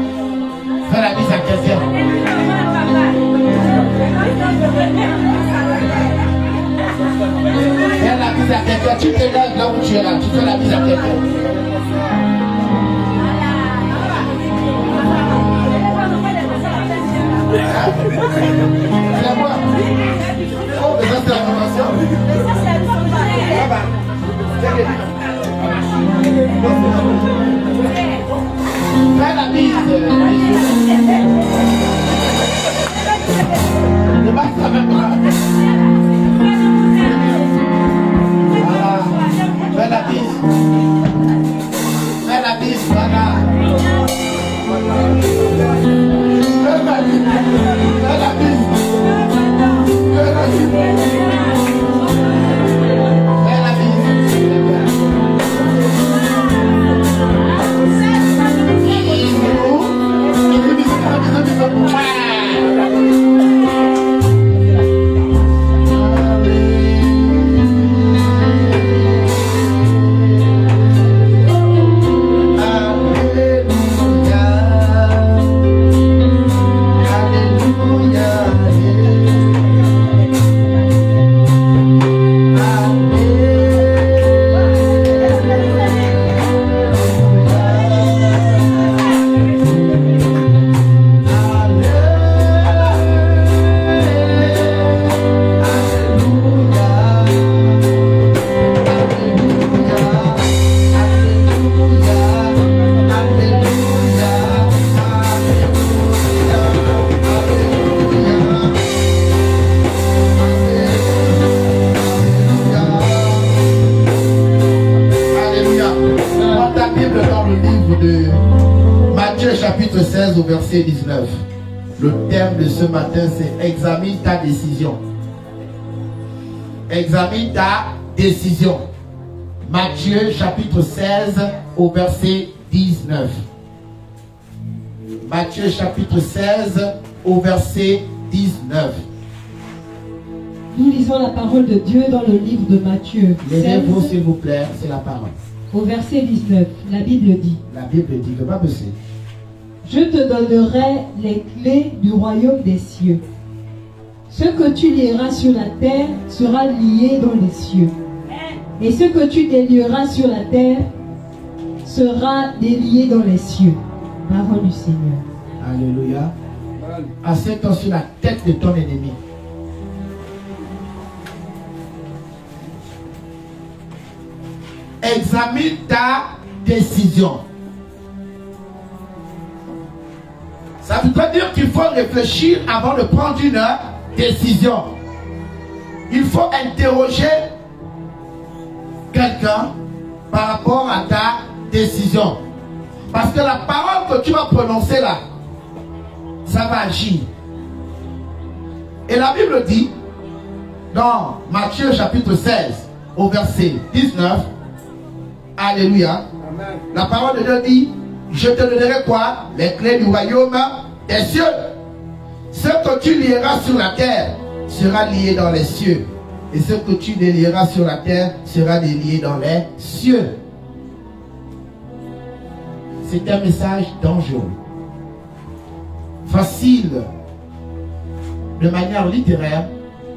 Fais la bise à quelqu'un. Fais la bise à quelqu'un. Tu te lèves là où tu es là. Tu fais la bise à quelqu'un. C'est moi. Oh, mais ça c'est la formation. Fais la bise. Ne passe pas même pas. Voilà. Fais la bise. Fais la bise, voilà. Fais la bise. Fais la bise. Fais la bise. au verset 19. Le thème de ce matin, c'est examine ta décision. Examine ta décision. Matthieu chapitre 16 au verset 19. Matthieu chapitre 16 au verset 19. Nous lisons la parole de Dieu dans le livre de Matthieu. Levez-vous s'il vous plaît, c'est la parole. Au verset 19, la Bible dit. La Bible dit que pas possible. Je te donnerai les clés du royaume des cieux. Ce que tu lieras sur la terre sera lié dans les cieux. Et ce que tu délieras sur la terre sera délié dans les cieux. Parole du Seigneur. Alléluia. Assieds-toi sur la tête de ton ennemi. Examine ta décision. Ça veut dire qu'il faut réfléchir avant de prendre une décision. Il faut interroger quelqu'un par rapport à ta décision. Parce que la parole que tu vas prononcer là, ça va agir. Et la Bible dit, dans Matthieu chapitre 16, au verset 19, Alléluia. Amen. La parole de Dieu dit, je te donnerai quoi? Les clés du royaume des cieux. Ce que tu lieras sur la terre sera lié dans les cieux. Et ce que tu délieras sur la terre sera délié dans les cieux. C'est un message dangereux. Facile de manière littéraire,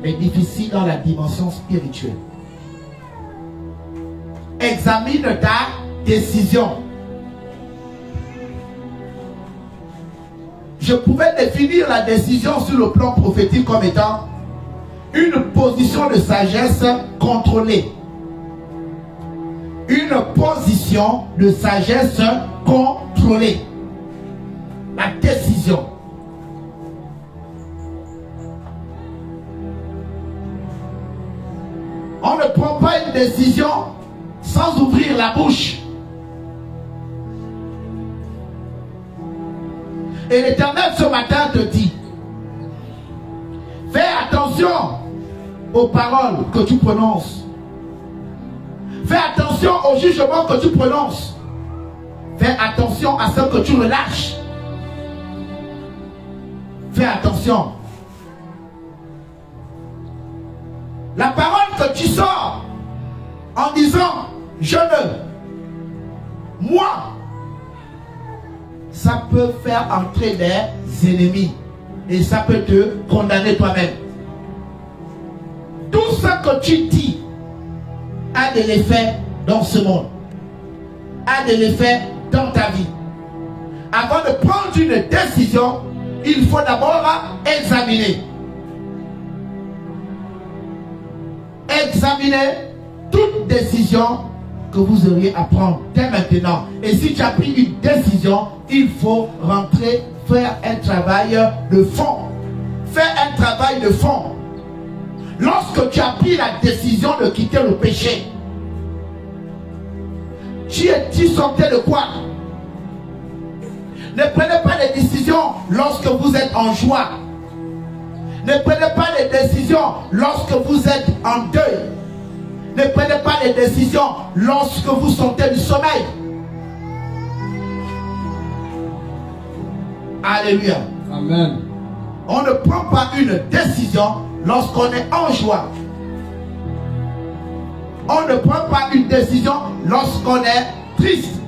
mais difficile dans la dimension spirituelle. Examine ta décision. Je pouvais définir la décision sur le plan prophétique comme étant une position de sagesse contrôlée. Une position de sagesse contrôlée. La décision. On ne prend pas une décision sans ouvrir la bouche. Et l'Éternel ce matin te dit, fais attention aux paroles que tu prononces. Fais attention au jugement que tu prononces. Fais attention à ce que tu relâches. Fais attention. La parole que tu sors en disant je ne, moi, ça peut faire entrer des ennemis et ça peut te condamner toi-même. Tout ce que tu dis a de l'effet dans ce monde, a de l'effet dans ta vie. Avant de prendre une décision, il faut d'abord examiner. Examiner toute décision que vous auriez à prendre dès maintenant. Et si tu as pris une décision, il faut rentrer, faire un travail de fond. Faire un travail de fond. Lorsque tu as pris la décision de quitter le péché, tu sortais de quoi? Ne prenez pas les décisions lorsque vous êtes en joie. Ne prenez pas les décisions lorsque vous êtes en deuil. Ne prenez pas les décisions lorsque vous sentez du sommeil. Alléluia. Amen. On ne prend pas une décision lorsqu'on est en joie. On ne prend pas une décision lorsqu'on est triste.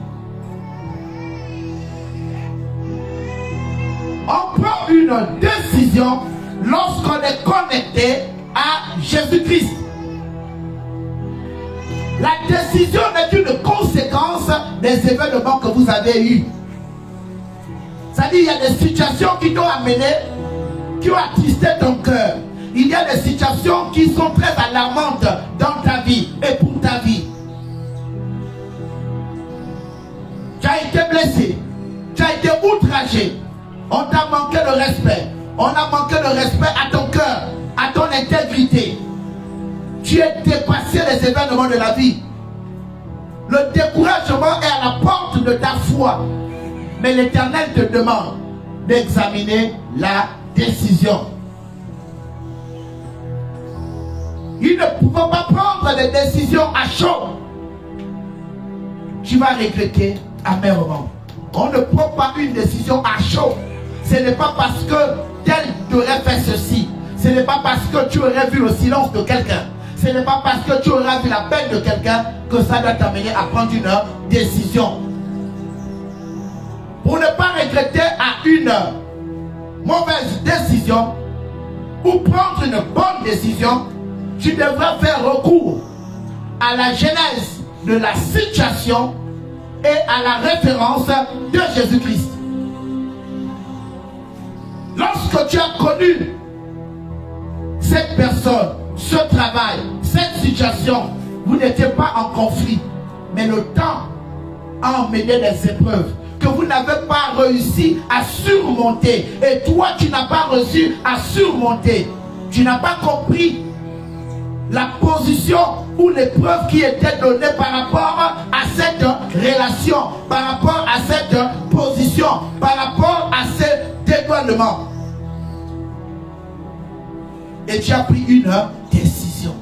On prend une décision lorsqu'on est connecté à Jésus-Christ. La décision est une conséquence des événements que vous avez eus. C'est-à-dire, il y a des situations qui t'ont amené, qui ont attristé ton cœur. Il y a des situations qui sont très alarmantes dans ta vie et pour ta vie. Tu as été blessé, tu as été outragé, on t'a manqué de respect, on a manqué de respect à ton cœur, à ton intégrité. Tu es dépassé des événements de la vie. Le découragement est à la porte de ta foi. Mais l'Éternel te demande, d'examiner la décision. Il ne faut pas prendre des décisions à chaud. Tu vas regretter amèrement. On ne prend pas une décision à chaud. Ce n'est pas parce que tel t'aurait fait ceci. Ce n'est pas parce que tu aurais vu le silence de quelqu'un. Ce n'est pas parce que tu auras vu la peine de quelqu'un que ça doit t'amener à prendre une décision. Pour ne pas regretter à une mauvaise décision ou prendre une bonne décision, tu devras faire recours à la genèse de la situation et à la référence de Jésus-Christ. Lorsque tu as connu cette personne, ce travail, cette situation, vous n'étiez pas en conflit, mais le temps a emmené des épreuves que vous n'avez pas réussi à surmonter, et toi tu n'as pas réussi à surmonter. Tu n'as pas compris la position ou l'épreuve qui était donnée par rapport à cette relation, par rapport à cette position, par rapport à ce dédouanement. Et tu as pris une décision.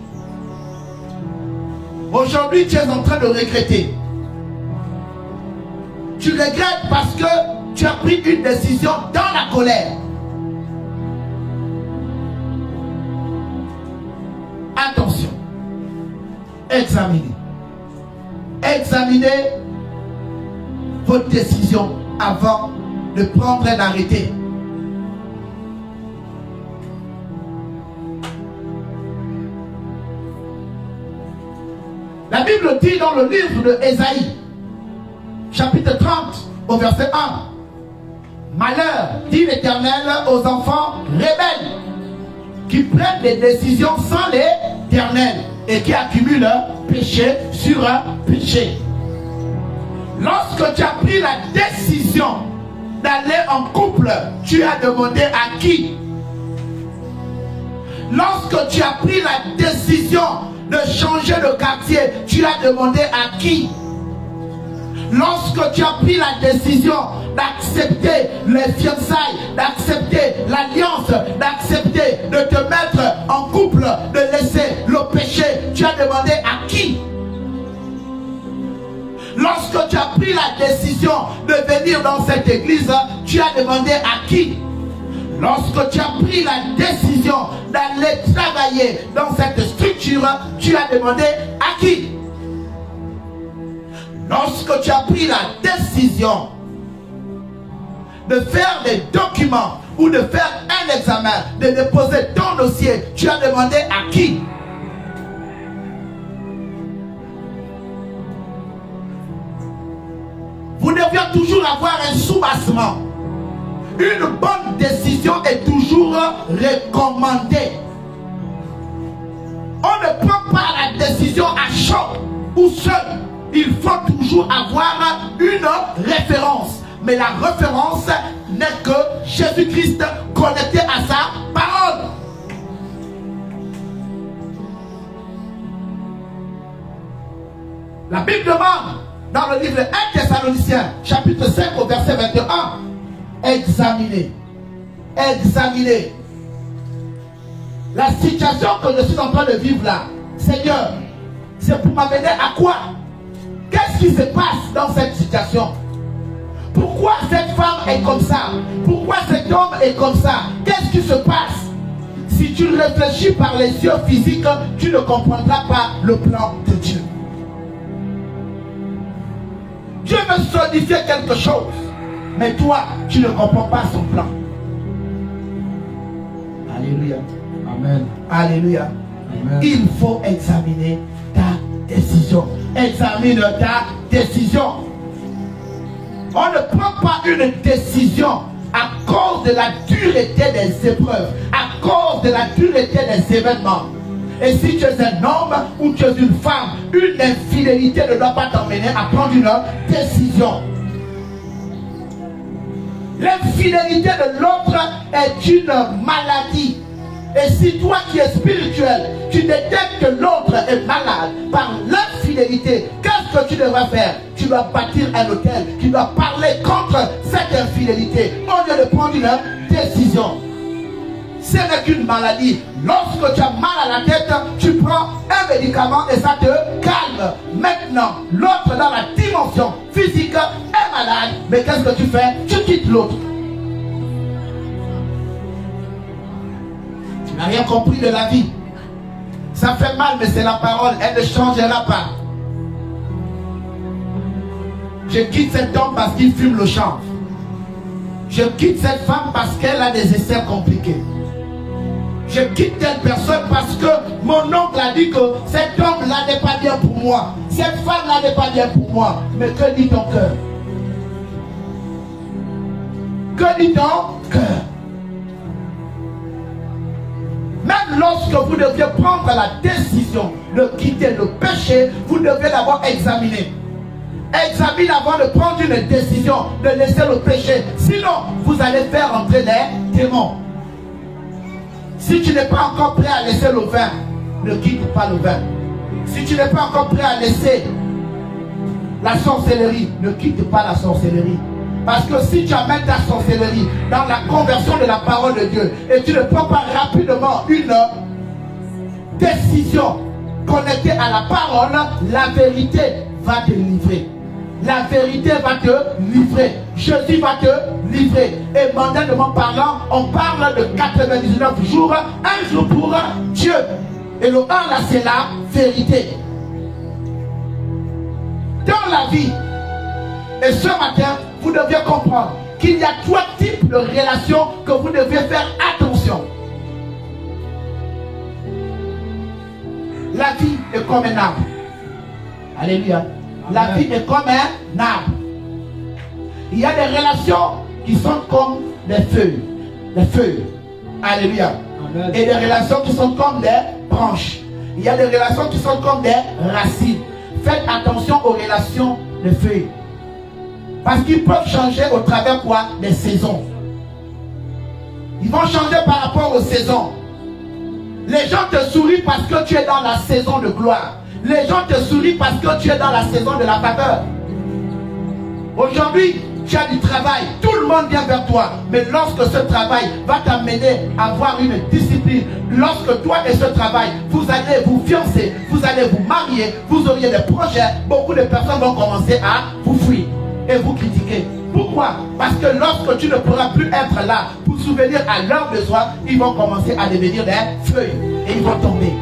Aujourd'hui, tu es en train de regretter. Tu regrettes parce que tu as pris une décision dans la colère. Attention. Examinez. Examinez votre décision avant de prendre un arrêté. La Bible dit dans le livre de Ésaïe, chapitre 30, au verset 1, « Malheur, dit l'Éternel, aux enfants rebelles, qui prennent des décisions sans l'Éternel et qui accumulent péché sur péché. » Lorsque tu as pris la décision d'aller en couple, tu as demandé à qui? Lorsque tu as pris la décision de changer de quartier, tu as demandé à qui? Lorsque tu as pris la décision d'accepter les fiançailles, d'accepter l'alliance, d'accepter de te mettre en couple, de laisser le péché, tu as demandé à qui? Lorsque tu as pris la décision de venir dans cette église, tu as demandé à qui? Lorsque tu as pris la décision d'aller travailler dans cette structure, tu as demandé à qui? Lorsque tu as pris la décision de faire des documents ou de faire un examen, de déposer ton dossier, tu as demandé à qui? Vous deviez toujours avoir un soubassement. Une bonne décision est toujours recommandée. On ne prend pas la décision à chaud ou seul. Il faut toujours avoir une référence. Mais la référence n'est que Jésus-Christ connecté à sa parole. La Bible demande dans le livre 1 Thessaloniciens, chapitre 5 au verset 21, examinez, examinez la situation que je suis en train de vivre là. Seigneur, c'est pour m'amener à quoi? Qu'est-ce qui se passe dans cette situation? Pourquoi cette femme est comme ça? Pourquoi cet homme est comme ça? Qu'est-ce qui se passe? Si tu réfléchis par les yeux physiques, tu ne comprendras pas le plan de Dieu. Dieu veut solidifier quelque chose, mais toi, tu ne comprends pas son plan. Alléluia. Amen. Alléluia. Amen. Il faut examiner ta décision. Examine ta décision. On ne prend pas une décision à cause de la dureté des épreuves, à cause de la dureté des événements. Et si tu es un homme ou tu es une femme, une infidélité ne doit pas t'emmener à prendre une décision. L'infidélité de l'autre est une maladie. Et si toi qui es spirituel, tu détectes que l'autre est malade par l'infidélité, qu'est-ce que tu devras faire, tu dois bâtir un hôtel, tu dois parler contre cette infidélité, au lieu de prendre une décision. Ce n'est qu'une maladie. Lorsque tu as mal à la tête, tu prends un médicament et ça te calme. Maintenant, l'autre dans la dimension physique est malade. Mais qu'est-ce que tu fais? Tu quittes l'autre. Tu n'as rien compris de la vie. Ça fait mal, mais c'est la parole. Elle ne changera pas. Je quitte cet homme parce qu'il fume le chanvre. Je quitte cette femme parce qu'elle a des essais compliqués. Je quitte telle personne parce que mon oncle a dit que cet homme-là n'est pas bien pour moi. Cette femme-là n'est pas bien pour moi. Mais que dit ton cœur? Que dit ton cœur? Même lorsque vous deviez prendre la décision de quitter le péché, vous devez d'abord examiner. Examine avant de prendre une décision de laisser le péché. Sinon, vous allez faire entrer les démons. Si tu n'es pas encore prêt à laisser le vin, ne quitte pas le vin. Si tu n'es pas encore prêt à laisser la sorcellerie, ne quitte pas la sorcellerie. Parce que si tu amènes ta sorcellerie dans la conversion de la parole de Dieu et tu ne prends pas rapidement une décision connectée à la parole, la vérité va te livrer. La vérité va te livrer. Jésus va te livrer. Et mondainement parlant, on parle de 99 jours, un jour pour Dieu. Et le 1 là, c'est la vérité. Dans la vie, et ce matin, vous deviez comprendre qu'il y a 3 types de relations que vous devez faire attention. La vie est comme un arbre. Alléluia. La vie est comme un arbre. Il y a des relations qui sont comme des feuilles. Des feuilles. Alléluia. Amen. Et des relations qui sont comme des branches. Il y a des relations qui sont comme des racines. Faites attention aux relations de feuilles. Parce qu'ils peuvent changer au travers quoi? Des saisons. Ils vont changer par rapport aux saisons. Les gens te sourient parce que tu es dans la saison de gloire. Les gens te sourient parce que tu es dans la saison de la faveur. Aujourd'hui, tu as du travail. Tout le monde vient vers toi. Mais lorsque ce travail va t'amener à avoir une discipline, lorsque toi et ce travail, vous allez vous fiancer, vous allez vous marier, vous auriez des projets, beaucoup de personnes vont commencer à vous fuir et vous critiquer. Pourquoi? Parce que lorsque tu ne pourras plus être là pour souvenir à leurs besoins, ils vont commencer à devenir des feuilles et ils vont tomber.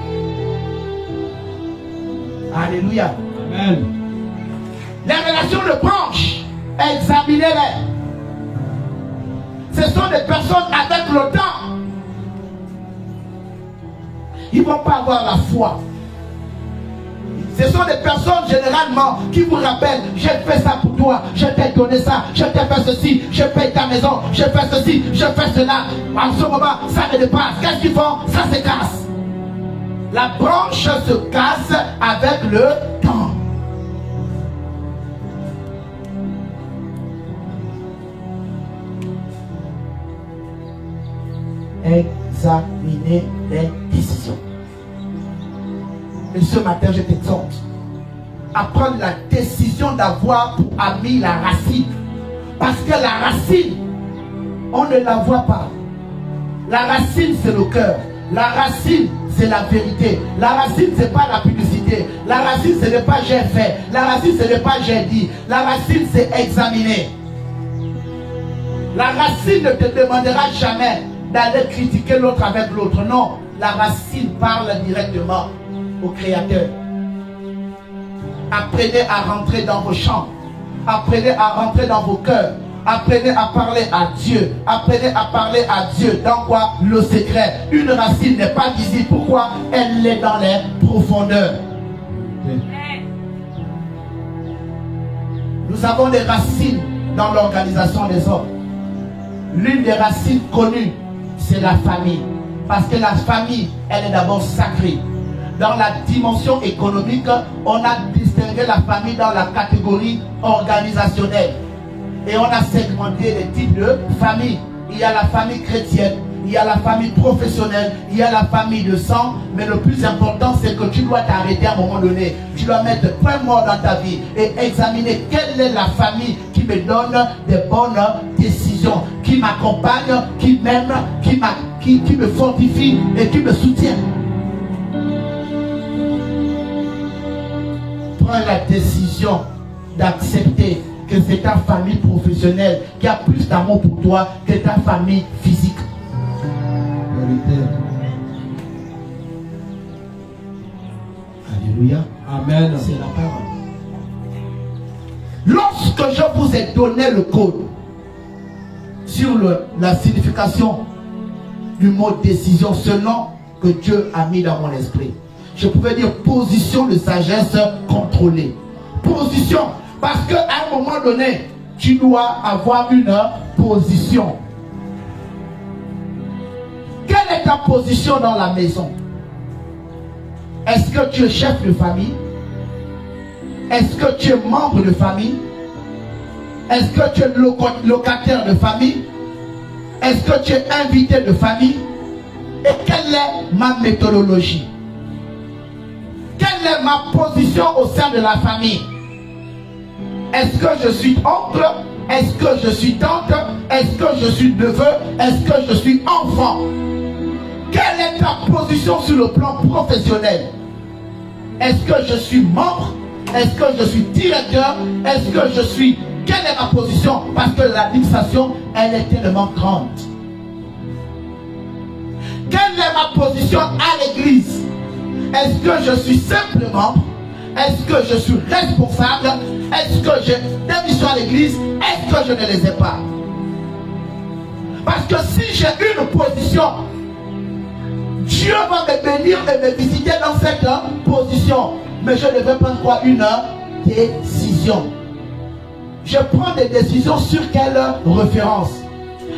Alléluia. Amen. Les relations de branches, examinez-les. Ce sont des personnes avec le temps. Ils ne vont pas avoir la foi. Ce sont des personnes généralement qui vous rappellent: j'ai fait ça pour toi, je t'ai donné ça, je t'ai fait ceci, je paye ta maison, je fais ceci, je fais cela. En ce moment, ça ne dépasse. Qu'est-ce qu'ils font? Ça se casse. La branche se casse avec le temps. Examinez les décisions. Et ce matin, je t'exhorte à prendre la décision d'avoir pour ami la racine. Parce que la racine, on ne la voit pas. La racine, c'est le cœur. La racine, c'est la vérité. La racine, ce n'est pas la publicité. La racine, ce n'est pas j'ai fait. La racine, ce n'est pas j'ai dit. La racine, c'est examiner. La racine ne te demandera jamais d'aller critiquer l'autre avec l'autre. Non, la racine parle directement au Créateur. Apprenez à rentrer dans vos chambres. Apprenez à rentrer dans vos cœurs. Apprenez à parler à Dieu. Apprenez à parler à Dieu. Dans quoi? Le secret. Une racine n'est pas visible. Pourquoi? Elle est dans les profondeurs. Nous avons des racines dans l'organisation des hommes. L'une des racines connues, c'est la famille. Parce que la famille, elle est d'abord sacrée. Dans la dimension économique, on a distingué la famille dans la catégorie organisationnelle. Et on a segmenté les types de familles. Il y a la famille chrétienne, il y a la famille professionnelle, il y a la famille de sang, mais le plus important c'est que tu dois t'arrêter à un moment donné. Tu dois mettre le point mort dans ta vie et examiner quelle est la famille qui me donne des bonnes décisions, qui m'accompagne, qui m'aime, qui me fortifie et qui me soutient. Prends la décision d'accepter que c'est ta famille professionnelle qui a plus d'amour pour toi que ta famille physique. Alléluia. Amen. C'est la parole. Lorsque je vous ai donné le code sur la signification du mot décision, ce nom que Dieu a mis dans mon esprit, je pouvais dire position de sagesse contrôlée. Position, parce qu'à un moment donné, tu dois avoir une position. Quelle est ta position dans la maison? Est-ce que tu es chef de famille? Est-ce que tu es membre de famille? Est-ce que tu es locataire de famille? Est-ce que tu es invité de famille? Et quelle est ma méthodologie? Quelle est ma position au sein de la famille? Est-ce que je suis oncle? Est-ce que je suis tante? Est-ce que je suis neveu? Est-ce que je suis enfant? Quelle est ta position sur le plan professionnel? Est-ce que je suis membre? Est-ce que je suis directeur? Est-ce que je suis... Quelle est ma position? Parce que l'administration, elle est tellement grande. Quelle est ma position à l'église? Est-ce que je suis simple membre? Est-ce que je suis responsable? Est-ce que j'ai des missions à l'église? Est-ce que je ne les ai pas? Parce que si j'ai une position, Dieu va me bénir et me visiter dans cette position. Mais je ne vais pas prendre une décision. Je prends des décisions sur quelle référence?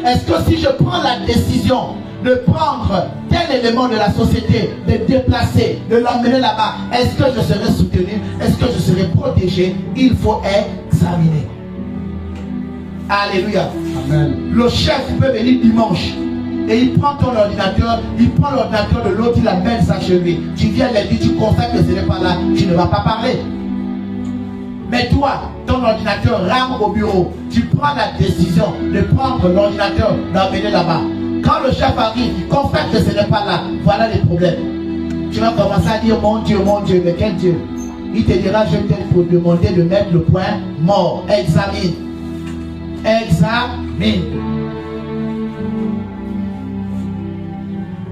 Est-ce que si je prends la décision de prendre tel élément de la société, de déplacer, de l'emmener là-bas, est-ce que je serai soutenu? Est-ce que je serai protégé? Il faut examiner. Alléluia. Amen. Le chef peut venir dimanche et il prend ton ordinateur, il prend l'ordinateur de l'autre, il amène ça chez lui. Tu viens lui dire, tu constates que ce n'est pas là, tu ne vas pas parler. Mais toi, ton ordinateur rame au bureau, tu prends la décision de prendre l'ordinateur, d'emmener là-bas. Quand le chef arrive, il constate que ce n'est pas là, voilà les problèmes. Tu vas commencer à dire, mon Dieu, mais quel Dieu? Il te dira, je t'ai pour demander de mettre le point mort. Examine. Examine.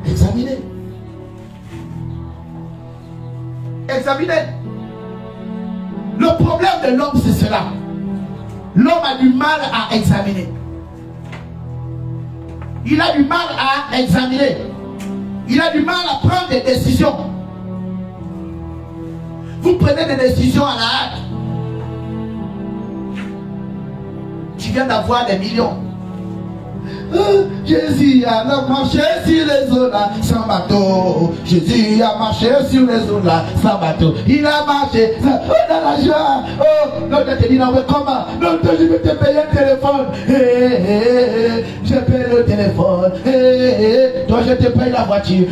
Examinez. Examinez. Le problème de l'homme, c'est cela. L'homme a du mal à examiner. Il a du mal à examiner. Il a du mal à prendre des décisions. Vous prenez des décisions à la hâte. Tu viens d'avoir des millions. Jésus a marché sur les eaux là sans bateau. Jésus a marché sur les eaux là sans bateau. Il a marché dans la joie. Oh, l'autre te dit non mais comment? Non, je vais te payer le téléphone. Je paye le téléphone. Toi je te paye la voiture.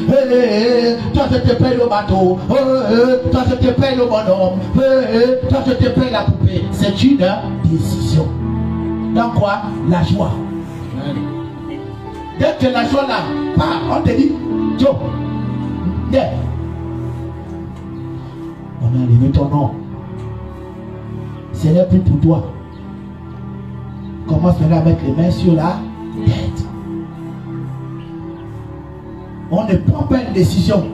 Toi je te paye le bateau. Toi je te paye le bonhomme. Toi je te paye la poupée. C'est une décision. Dans quoi? La joie. Dès que la joie là part, on te dit, Joe, on a allumé ton nom. Ce n'est plus pour toi. Commence maintenant à mettre les mains sur la tête. On ne prend pas une décision.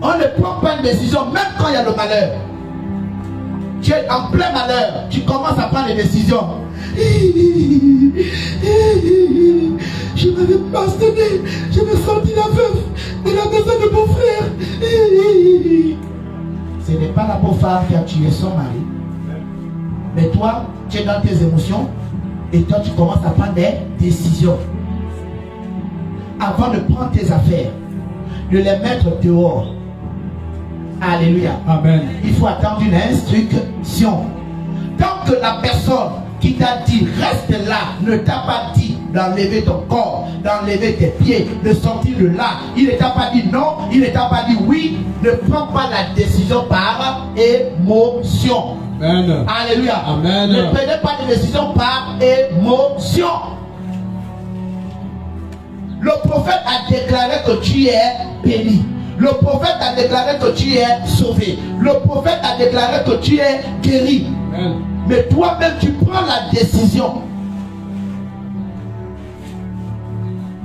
On ne prend pas une décision, même quand il y a le malheur. Tu es en plein malheur, tu commences à prendre des décisions. Je m'avais bastonné, je me sentis la veuve de la maison de mon frère. Ce n'est pas la pauvre femme qui a tué son mari. Mais toi, tu es dans tes émotions et toi tu commences à prendre des décisions. Avant de prendre tes affaires, de les mettre dehors. Alléluia. Amen. Il faut attendre une instruction. Tant que la personne qui t'a dit reste là ne t'a pas dit d'enlever ton corps, d'enlever tes pieds, de sortir de là. Il ne t'a pas dit non, il ne t'a pas dit oui. Ne prends pas la décision par émotion. Amen. Alléluia. Amen. Ne prenez pas de décision par émotion. Le prophète a déclaré que tu es béni. Le prophète a déclaré que tu es sauvé. Le prophète a déclaré que tu es guéri. Amen. Mais toi-même, tu prends la décision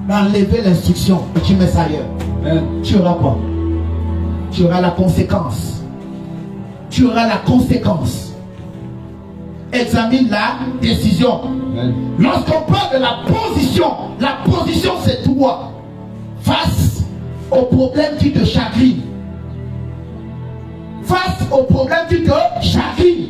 d'enlever l'instruction et tu mets ça ailleurs. Amen. Tu auras quoi? Tu auras la conséquence. Tu auras la conséquence. Examine la décision. Lorsqu'on parle de la position c'est toi face au problème qui te chagrine. Face au problème qui te chagrine.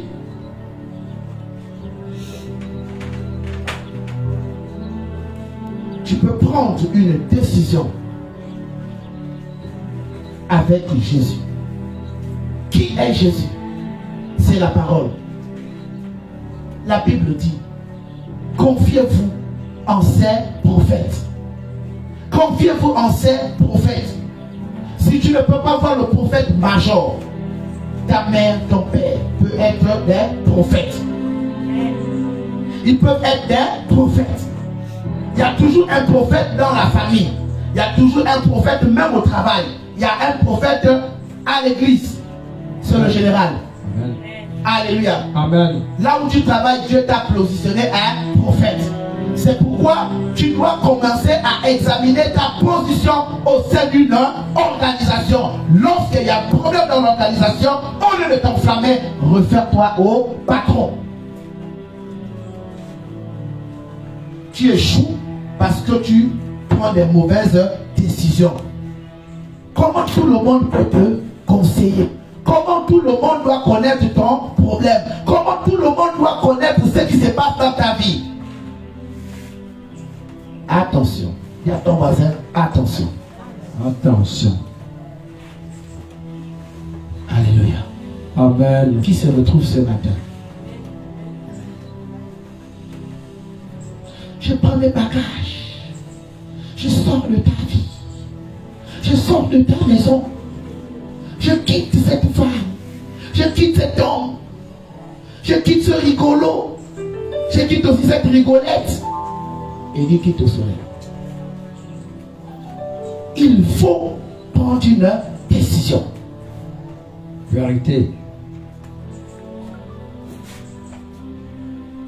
Tu peux prendre une décision avec Jésus. Qui est Jésus? C'est la parole. La Bible dit, confiez-vous en ces prophètes. Confiez-vous en ces prophètes. Si tu ne peux pas voir le prophète major, ta mère, ton père peut être des prophètes. Ils peuvent être des prophètes. Il y a toujours un prophète dans la famille. Il y a toujours un prophète même au travail. Il y a un prophète à l'église. C'est le général. Amen. Alléluia. Amen. Là où tu travailles, Dieu t'a positionné un prophète. C'est pourquoi tu dois commencer à examiner ta position au sein d'une organisation. Lorsqu'il y a un problème dans l'organisation, au lieu de t'enflammer, réfère-toi au patron. Tu échoues parce que tu prends des mauvaises décisions. Comment tout le monde peut te conseiller? Comment tout le monde doit connaître ton problème? Comment tout le monde doit connaître ce qui se passe dans ta vie? Attention. Dis à ton voisin, attention. Attention. Alléluia. Amen. Qui se retrouve ce matin? Je prends mes bagages. Je sors de ta vie. Je sors de ta maison. Je quitte cette femme. Je quitte cet homme. Je quitte ce rigolo. Je quitte aussi cette rigolette. Et il quitte au soleil. Il faut prendre une décision. Vérité.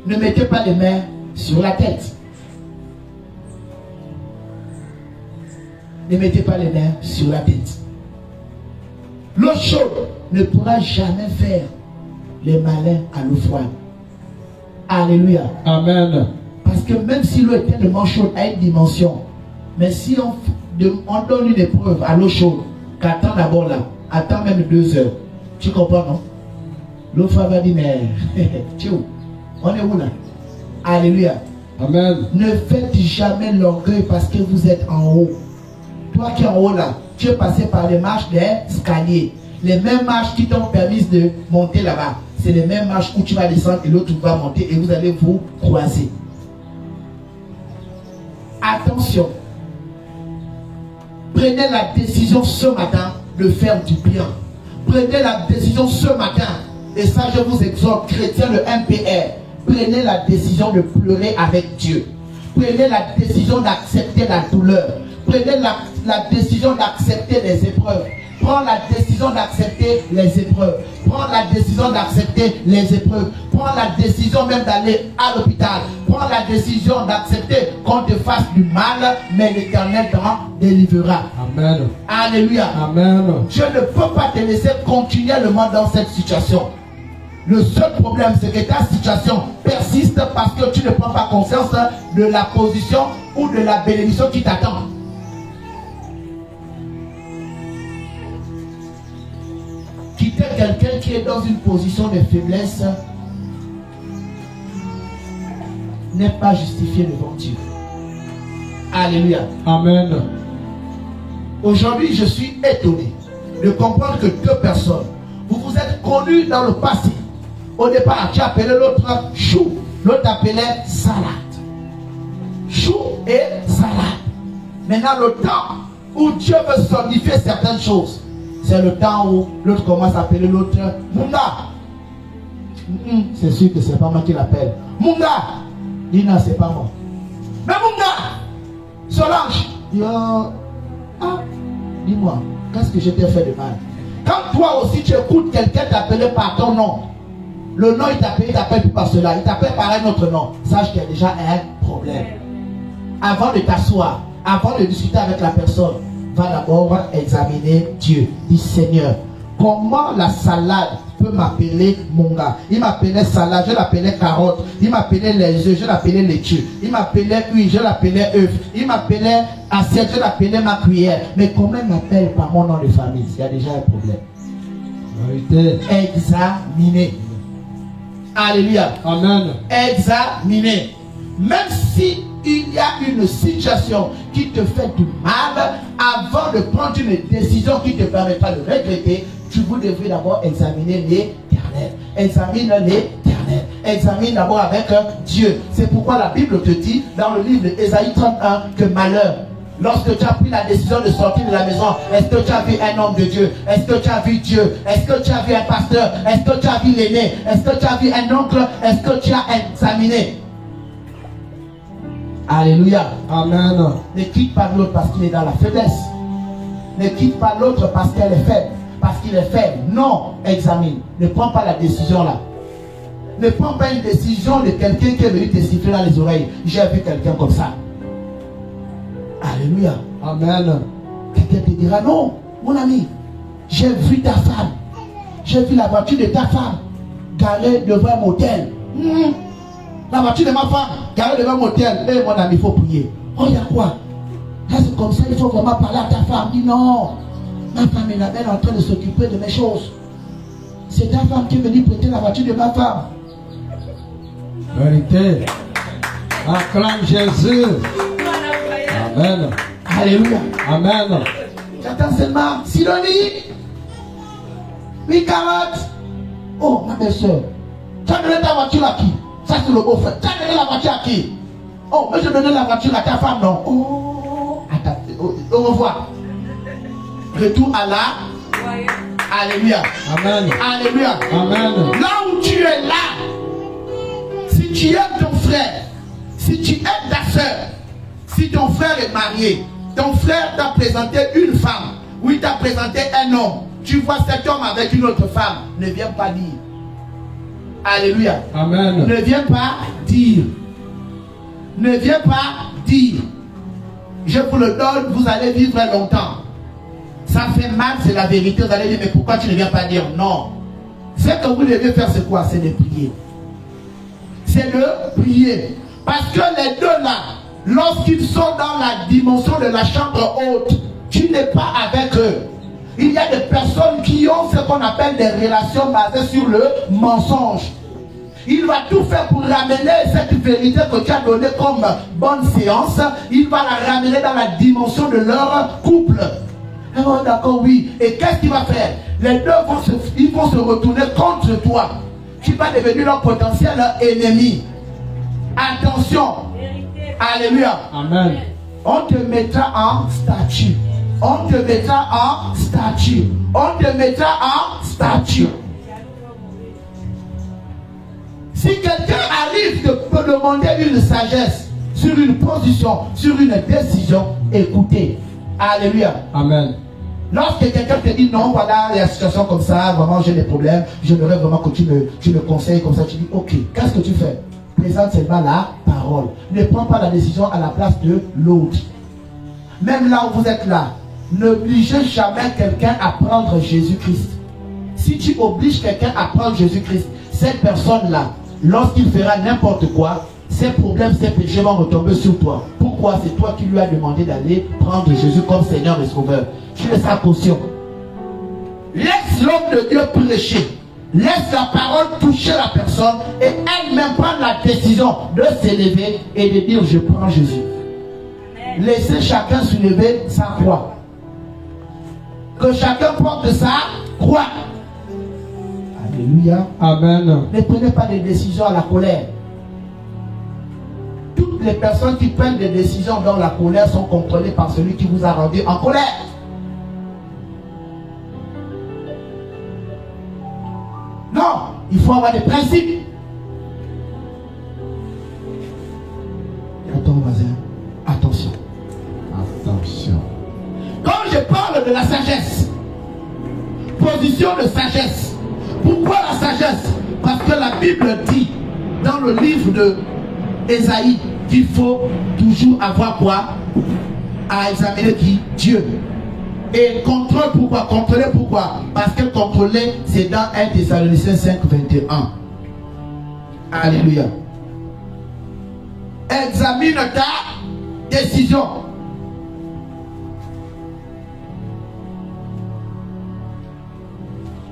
Ne mettez pas les mains sur la tête. Ne mettez pas les mains sur la tête. L'eau chaude ne pourra jamais faire les malins à l'eau froide. Alléluia. Amen. Parce que même si l'eau est tellement chaude à une dimension, mais si on donne une épreuve à l'eau chaude, qu'attends d'abord là, attends même 2 heures. Tu comprends, non? L'eau froide va dire, mais tu es où? On est où là? Alléluia. Amen. Ne faites jamais l'orgueil parce que vous êtes en haut. Toi qui es en haut là, tu es passé par les marches des escaliers. Les mêmes marches qui t'ont permis de monter là-bas. C'est les mêmes marches où tu vas descendre et l'autre va monter et vous allez vous croiser. Attention. Prenez la décision ce matin de faire du bien. Prenez la décision ce matin. Et ça, je vous exhorte, chrétiens de MPR. Prenez la décision de pleurer avec Dieu. Prenez la décision d'accepter la douleur. Prenez la décision d'accepter les épreuves. Prends la décision d'accepter les épreuves. Prends la décision d'accepter les épreuves. Prends la décision même d'aller à l'hôpital. Prends la décision d'accepter qu'on te fasse du mal, mais l'Éternel t'en délivrera. Amen. Alléluia. Amen. Je ne peux pas te laisser continuellement dans cette situation. Le seul problème, c'est que ta situation persiste parce que tu ne prends pas conscience de la position ou de la bénédiction qui t'attend. Quitter quelqu'un qui est dans une position de faiblesse n'est pas justifié devant Dieu. Alléluia. Amen. Aujourd'hui, je suis étonné de comprendre que 2 personnes, vous vous êtes connus dans le passé. Au départ, tu appelais l'autre chou, l'autre appelait salade. chou et salade. Maintenant, le temps où Dieu veut solidifier certaines choses, c'est le temps où l'autre commence à appeler l'autre Munga. C'est sûr que c'est pas moi qui l'appelle. Munga. Il dit non, c'est pas moi. Mais Munga, Solange, dis-moi, qu'est-ce que je t'ai fait de mal? Quand toi aussi tu écoutes quelqu'un t'appeler par ton nom, le nom il t'appelle plus par cela, il t'appelle par un autre nom, sache qu'il y a déjà un problème. Avant de t'asseoir, avant de discuter avec la personne, va d'abord examiner Dieu. Dis Seigneur, comment la salade peut m'appeler Munga? Il m'appelait salade, je l'appelais carotte. Il m'appelait les œufs, je l'appelais laitue. Il m'appelait huile, je l'appelais œuf. Il m'appelait assiette, je l'appelais ma cuillère. Mais comment il m'appelle par mon nom de famille? Il y a déjà un problème. Examiner. Alléluia. Amen. Examiner. Même si il y a une situation qui te fait du mal, avant de prendre une décision qui te permettra de regretter, vous devez d'abord examiner l'Éternel. Examine l'Éternel. Examine d'abord avec Dieu. C'est pourquoi la Bible te dit dans le livre d'Ésaïe 31 que malheur, lorsque tu as pris la décision de sortir de la maison, est-ce que tu as vu un homme de Dieu? Est-ce que tu as vu Dieu? Est-ce que tu as vu un pasteur? Est-ce que tu as vu l'aîné? Est-ce que tu as vu un oncle? Est-ce que tu as examiné? Alléluia. Amen. Ne quitte pas l'autre parce qu'il est dans la faiblesse. Ne quitte pas l'autre parce qu'elle est faible. Parce qu'il est faible. Non, examine. Ne prends pas la décision là. Ne prends pas une décision de quelqu'un qui est venu te siffler dans les oreilles. J'ai vu quelqu'un comme ça. Alléluia. Amen. Quelqu'un te dira non, mon ami. J'ai vu ta femme. J'ai vu la voiture de ta femme garée devant un motel. La voiture de ma femme garée devant un motel. Eh mon ami, il faut prier. Oh, il y a quoi? Là, c'est comme ça, il faut vraiment parler à ta femme. Dis non. Ma femme est là-bas en train de s'occuper de mes choses. C'est ta femme qui est venue prêter la voiture de ma femme. Vérité. Acclame Jésus. Amen. Alléluia. Amen. J'attends seulement Sidonie. Oui, carotte. Oh, ma belle-soeur. Tu as donné ta voiture à qui? Ça, c'est le beau-frère. Tu as donné la voiture à qui? Oh, mais je donnais la voiture à ta femme, non? Oh, attends. Au revoir. Retour à la. Alléluia. Amen. Alléluia. Amen. Là où tu es là, si tu aimes ton frère, si tu aimes ta soeur, si ton frère est marié, ton frère t'a présenté une femme, ou il t'a présenté un homme, tu vois cet homme avec une autre femme, ne viens pas dire. Alléluia. Amen. Ne viens pas dire. Ne viens pas dire. Je vous le donne, vous allez vivre longtemps. Ça fait mal, c'est la vérité. Vous allez dire, mais pourquoi tu ne viens pas dire non? Ce que vous devez faire, c'est quoi? C'est de prier. C'est de prier. Parce que les deux là, lorsqu'ils sont dans la dimension de la chambre haute, tu n'es pas avec eux. Il y a des personnes qui ont ce qu'on appelle des relations basées sur le mensonge. Il va tout faire pour ramener cette vérité que tu as donnée comme bonne séance. Il va la ramener dans la dimension de leur couple. Oh, d'accord, oui. Et qu'est-ce qu'il va faire? Les deux vont se retourner contre toi. Tu vas devenir leur potentiel ennemi. Attention. Alléluia. Amen. On te mettra en statue. On te mettra en statue. On te mettra en statue. Si quelqu'un arrive de peut demander une sagesse sur une position, sur une décision, écoutez. Alléluia. Amen. Lorsque quelqu'un te dit non, voilà, il y a une situation comme ça, vraiment j'ai des problèmes, j'aimerais vraiment que tu me conseilles comme ça, tu dis ok, qu'est-ce que tu fais? Présente seulement la parole. Ne prends pas la décision à la place de l'autre. Même là où vous êtes là, n'obligez jamais quelqu'un à prendre Jésus-Christ. Si tu obliges quelqu'un à prendre Jésus-Christ, cette personne-là, lorsqu'il fera n'importe quoi, ses problèmes, ses péchés vont retomber sur toi. Pourquoi? C'est toi qui lui as demandé d'aller prendre Jésus comme Seigneur et Sauveur. Tu laisses sa caution. Laisse l'homme de Dieu prêcher. Laisse la parole toucher la personne et elle-même prendre la décision de s'élever et de dire je prends Jésus. Laissez chacun soulever sa croix. Que chacun porte sa croix. Alléluia. Amen. Ne prenez pas de décisions à la colère. Toute les personnes qui prennent des décisions dans la colère sont contrôlées par celui qui vous a rendu en colère. Non, il faut avoir des principes. Attends, voisin, attention. Attention. Quand je parle de la sagesse, position de sagesse. Pourquoi la sagesse? Parce que la Bible dit dans le livre de Ésaïe qu'il faut toujours avoir quoi? À examiner qui? Dieu. Et contrôle pourquoi? Contrôler pourquoi? Parce que contrôler, c'est dans 1 Thessaloniciens 5, 21. Alléluia. Examine ta décision.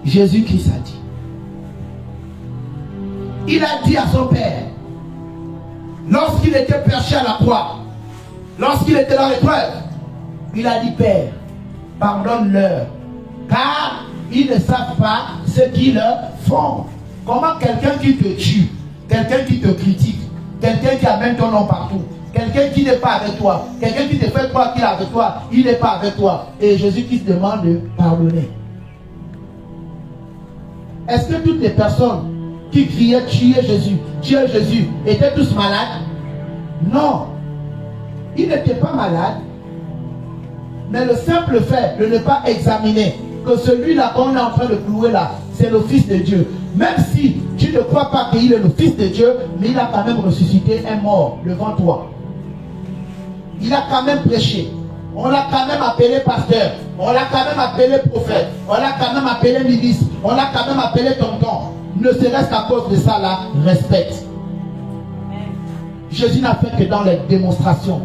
Jésus-Christ a dit. Il a dit à son Père, lorsqu'il était perché à la croix, lorsqu'il était dans l'épreuve, il a dit, Père, pardonne-leur, car ils ne savent pas ce qu'ils font. Comment quelqu'un qui te tue, quelqu'un qui te critique, quelqu'un qui amène ton nom partout, quelqu'un qui n'est pas avec toi, quelqu'un qui te fait croire qu'il est avec toi, il n'est pas avec toi, et Jésus qui te demande de pardonner. Est-ce que toutes les personnes qui criaient tuer Jésus, étaient tous malades? Non. Ils n'étaient pas malades. Mais le simple fait de ne pas examiner que celui-là qu'on est en train de clouer là, c'est le Fils de Dieu. Même si tu ne crois pas qu'il est le Fils de Dieu, mais il a quand même ressuscité un mort devant toi. Il a quand même prêché. On l'a quand même appelé pasteur. On l'a quand même appelé prophète. On l'a quand même appelé ministre. On l'a quand même appelé tonton. Ne serait-ce qu'à cause de ça là, respecte. Jésus n'a fait que dans les démonstrations.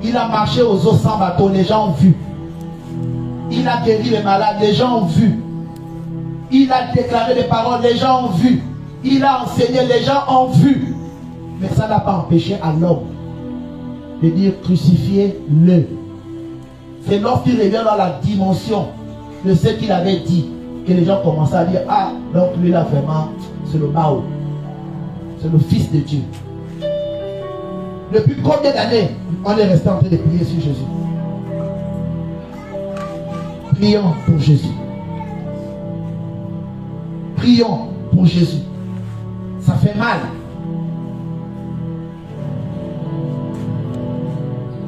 Il a marché aux eaux sans bateau, les gens ont vu. Il a guéri les malades, les gens ont vu. Il a déclaré des paroles, les gens ont vu. Il a enseigné, les gens ont vu. Mais ça n'a pas empêché à l'homme de dire crucifiez-le. C'est lorsqu'il revient dans la dimension de ce qu'il avait dit que les gens commençaient à dire, ah, donc lui là vraiment, c'est le Mao. C'est le Fils de Dieu. Depuis combien d'années on est resté en train de prier sur Jésus? Prions pour Jésus. Prions pour Jésus. Ça fait mal.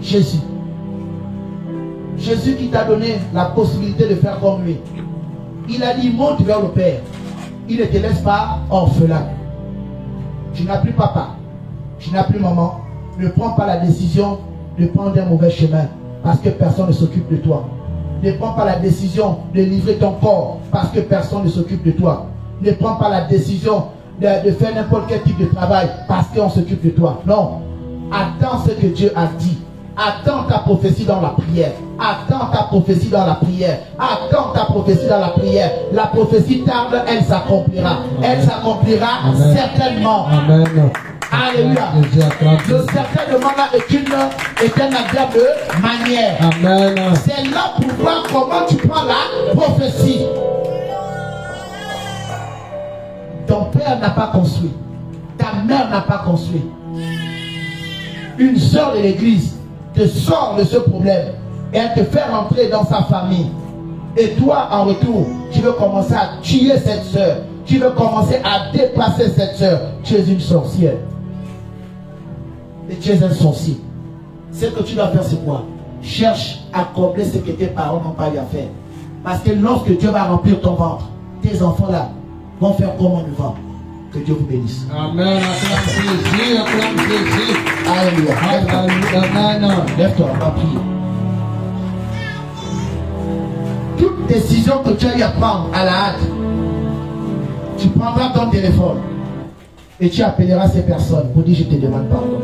Jésus. Jésus qui t'a donné la possibilité de faire comme lui. Il a dit, monte vers le Père. Il ne te laisse pas orphelin. Tu n'as plus papa. Tu n'as plus maman. Ne prends pas la décision de prendre un mauvais chemin parce que personne ne s'occupe de toi. Ne prends pas la décision de livrer ton corps parce que personne ne s'occupe de toi. Ne prends pas la décision de faire n'importe quel type de travail parce qu'on s'occupe de toi. Non. Attends ce que Dieu a dit. Attends ta prophétie dans la prière. Attends ta prophétie dans la prière. Attends ta prophétie dans la prière. La prophétie tarde, elle s'accomplira. Elle s'accomplira certainement. Amen. Alléluia. Le certainement là est un adverbe de manière. Amen. C'est là pour voir comment tu prends la prophétie. Ton père n'a pas construit. Ta mère n'a pas construit. Une sœur de l'église te sort de ce problème et elle te fait rentrer dans sa famille. Et toi, en retour, tu veux commencer à tuer cette sœur. Tu veux commencer à dépasser cette sœur. Tu es une sorcière. Et tu es un sorcier. Ce que tu dois faire, c'est quoi? Cherche à combler ce que tes parents n'ont pas eu à faire. Parce que lorsque Dieu va remplir ton ventre, tes enfants là vont faire comme on le vent. Que Dieu vous bénisse. Amen. Alléluia. Lève-toi, on va prier. Toute décision que tu as eu à prendre à la hâte, tu prendras ton téléphone et tu appelleras ces personnes pour dire je te demande pardon.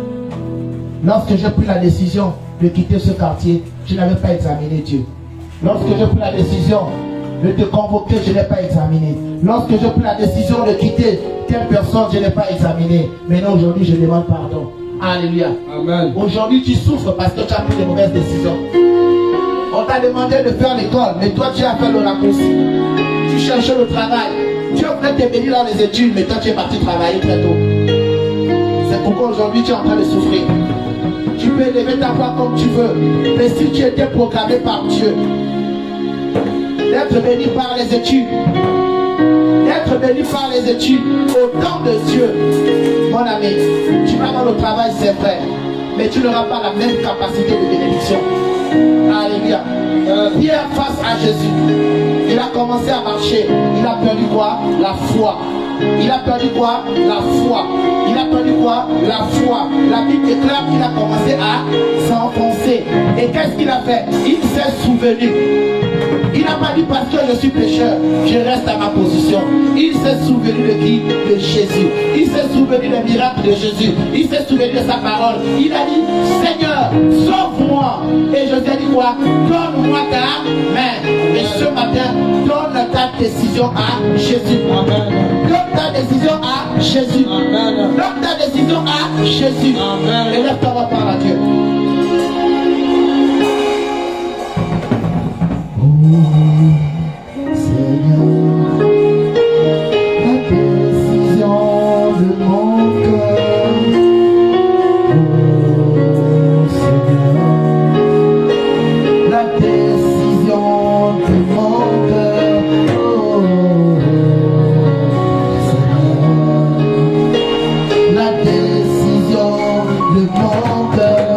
Lorsque j'ai pris la décision de quitter ce quartier, je n'avais pas examiné Dieu. Lorsque j'ai pris la décision de te convoquer, je n'ai pas examiné. Lorsque j'ai pris la décision de quitter telle personne, je n'ai pas examiné. Maintenant, aujourd'hui, je demande pardon. Alléluia. Amen. Aujourd'hui, tu souffres parce que tu as pris de mauvaises décisions. On t'a demandé de faire l'école, mais toi, tu as fait le raccourci. Tu cherchais le travail. Dieu voulait te bénir dans les études, mais toi, tu es parti travailler très tôt. C'est pourquoi aujourd'hui tu es en train de souffrir. Tu peux élever ta voix comme tu veux. Mais si tu étais programmé par Dieu, d'être béni par les études, d'être béni par les études, au temps de Dieu, mon ami, tu vas mal au travail, c'est vrai, mais tu n'auras pas la même capacité de bénédiction. Alléluia. Pierre face à Jésus, il a commencé à marcher, il a perdu quoi? La foi. Il a perdu quoi? La foi. Il a perdu quoi? La foi. La Bible déclare qu'il a commencé à s'enfoncer. Et qu'est-ce qu'il a fait? Il s'est souvenu. Il n'a pas dit parce que je suis pécheur, je reste à ma position. Il s'est souvenu de qui? De Jésus. Il s'est souvenu des miracles de Jésus. Il s'est souvenu de sa parole. Il a dit, Seigneur, sauve-moi. Et Jésus a dit quoi? Donne-moi ta main. Et ce matin, donne ta décision à Jésus. Amen. Donne ta décision à Jésus. Amen. Donne ta décision à Jésus. Amen. Et lève ta voix par à Dieu. Seigneur, la décision de mon cœur. Seigneur, la décision de mon cœur. Seigneur, la décision de mon cœur.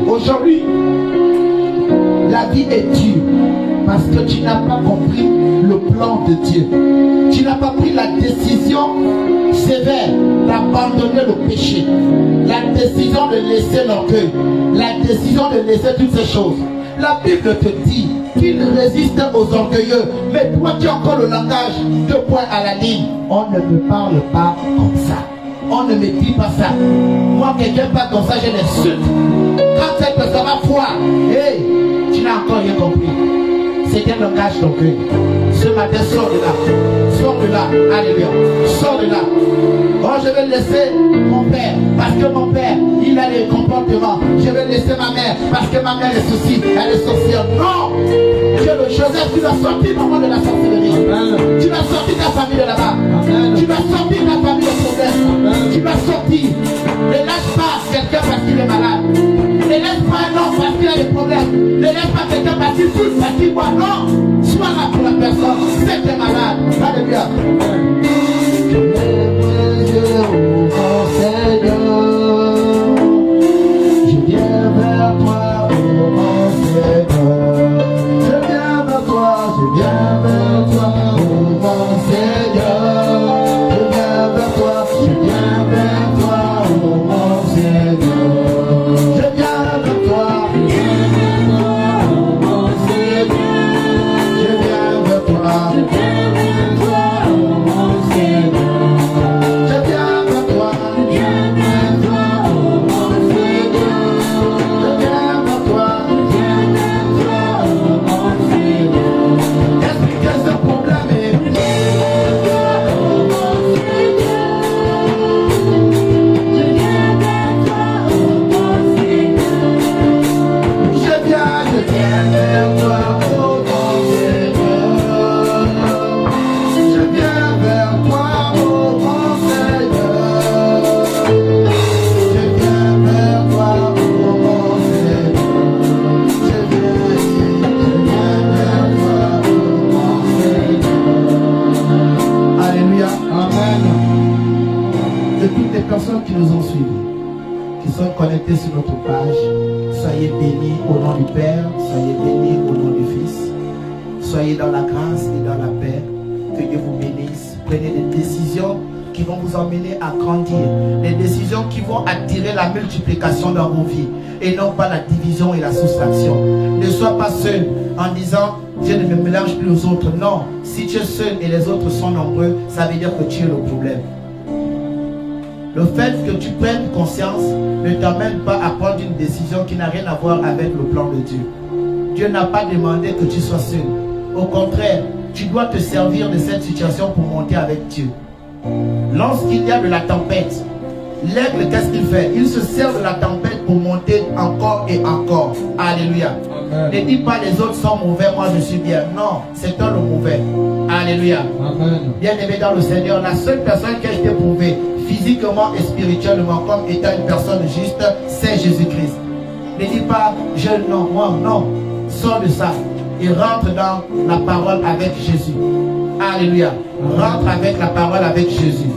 Aujourd'hui, la vie est dure parce que tu n'as pas compris le plan de Dieu. Tu n'as pas pris la décision sévère d'abandonner le péché, la décision de laisser l'orgueil, la décision de laisser toutes ces choses. La Bible te dit qu'il résiste aux orgueilleux, mais toi tu as encore le langage 2 points à la ligne. On ne me parle pas comme ça. On ne me dit pas ça. Moi, quelqu'un parle comme ça, je l'insulte. Quand cette personne va voir, hey, tu n'as encore rien compris. C'est un langage d'orgueil. Ce matin, sors de là. Sors de là. Alléluia. Sors de là. Oh, je vais laisser mon père, parce que mon père, il a les comportements. Je vais laisser ma mère, parce que ma mère est ceci, elle est sorcière. Non! Dieu le Joseph, tu vas sortir maman de la sorcellerie. Tu vas sortir ta famille de là-bas. Tu vas sortir ta famille de problème. Tu vas sortir. Ne lâche pas quelqu'un parce qu'il est malade. Ne laisse pas un homme parce qu'il a des problèmes. Ne laisse pas quelqu'un parce qu'il fout, parce qu'il boit. Non! Sois là pour la personne. C'est que tu es malade. Alléluia. Oh Seigneur, je viens vers toi, oh mon Seigneur. Je viens vers toi, je viens vers toi, oh mon Seigneur. Je viens vers toi, je viens vers toi, oh mon Seigneur. Je viens vers toi, oh mon Seigneur. Je viens vers toi. Personnes qui nous ont suivis, qui sont connectées sur notre page, soyez bénis au nom du Père, soyez bénis au nom du Fils, soyez dans la grâce et dans la paix, que Dieu vous bénisse. Prenez des décisions qui vont vous emmener à grandir, des décisions qui vont attirer la multiplication dans vos vies et non pas la division et la soustraction. Ne sois pas seul en disant je ne me mélange plus aux autres. Non, si tu es seul et les autres sont nombreux, ça veut dire que tu es le problème. Le fait que tu prennes conscience ne t'amène pas à prendre une décision qui n'a rien à voir avec le plan de Dieu. Dieu n'a pas demandé que tu sois seul. Au contraire, tu dois te servir de cette situation pour monter avec Dieu. Lorsqu'il y a de la tempête, l'aigle, qu'est-ce qu'il fait? Il se sert de la tempête pour monter encore et encore. Alléluia. Amen. Ne dis pas les autres sont mauvais, moi je suis bien. Non, c'est toi le mauvais. Alléluia. Amen. Bien aimé dans le Seigneur, la seule personne qui a été prouvée physiquement et spirituellement comme étant une personne juste, c'est Jésus-Christ. Ne dis pas je non, moi non. Sors de ça et rentre dans la parole avec Jésus. Alléluia. Rentre avec la parole avec Jésus.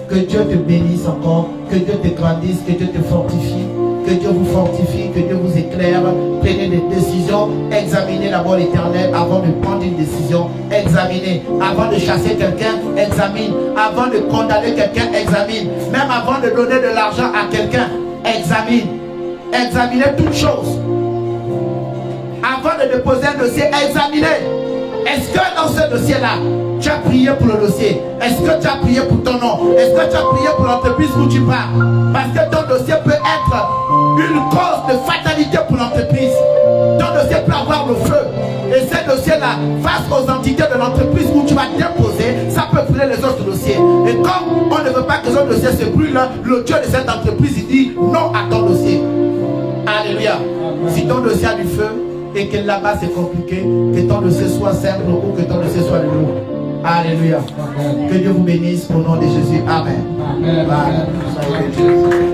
Que Dieu te bénisse encore, que Dieu te grandisse, que Dieu te fortifie, que Dieu vous fortifie, que Dieu vous éclaire. Prenez des décisions, examinez d'abord l'Éternel avant de prendre une décision. Examinez. Avant de chasser quelqu'un, examine. Avant de condamner quelqu'un, examine. Même avant de donner de l'argent à quelqu'un, examine. Examinez toutes choses. Avant de déposer un dossier, examinez. Est-ce que dans ce dossier-là, tu as prié pour le dossier? Est-ce que tu as prié pour ton nom? Est-ce que tu as prié pour l'entreprise où tu pars? Parce que ton dossier peut être une cause de fatalité pour l'entreprise. Ton dossier peut avoir le feu. Et ce dossier-là, face aux entités de l'entreprise où tu vas déposer, ça peut brûler les autres dossiers. Et comme on ne veut pas que ce dossier se brûle, le Dieu de cette entreprise, il dit non à ton dossier. Alléluia. Si ton dossier a du feu, et que là-bas c'est compliqué, que ton dossier soit simple ou que ton dossier soit lourd. Alléluia. Amen. Que Dieu vous bénisse au nom de Jésus. Amen. Amen. Amen. Amen.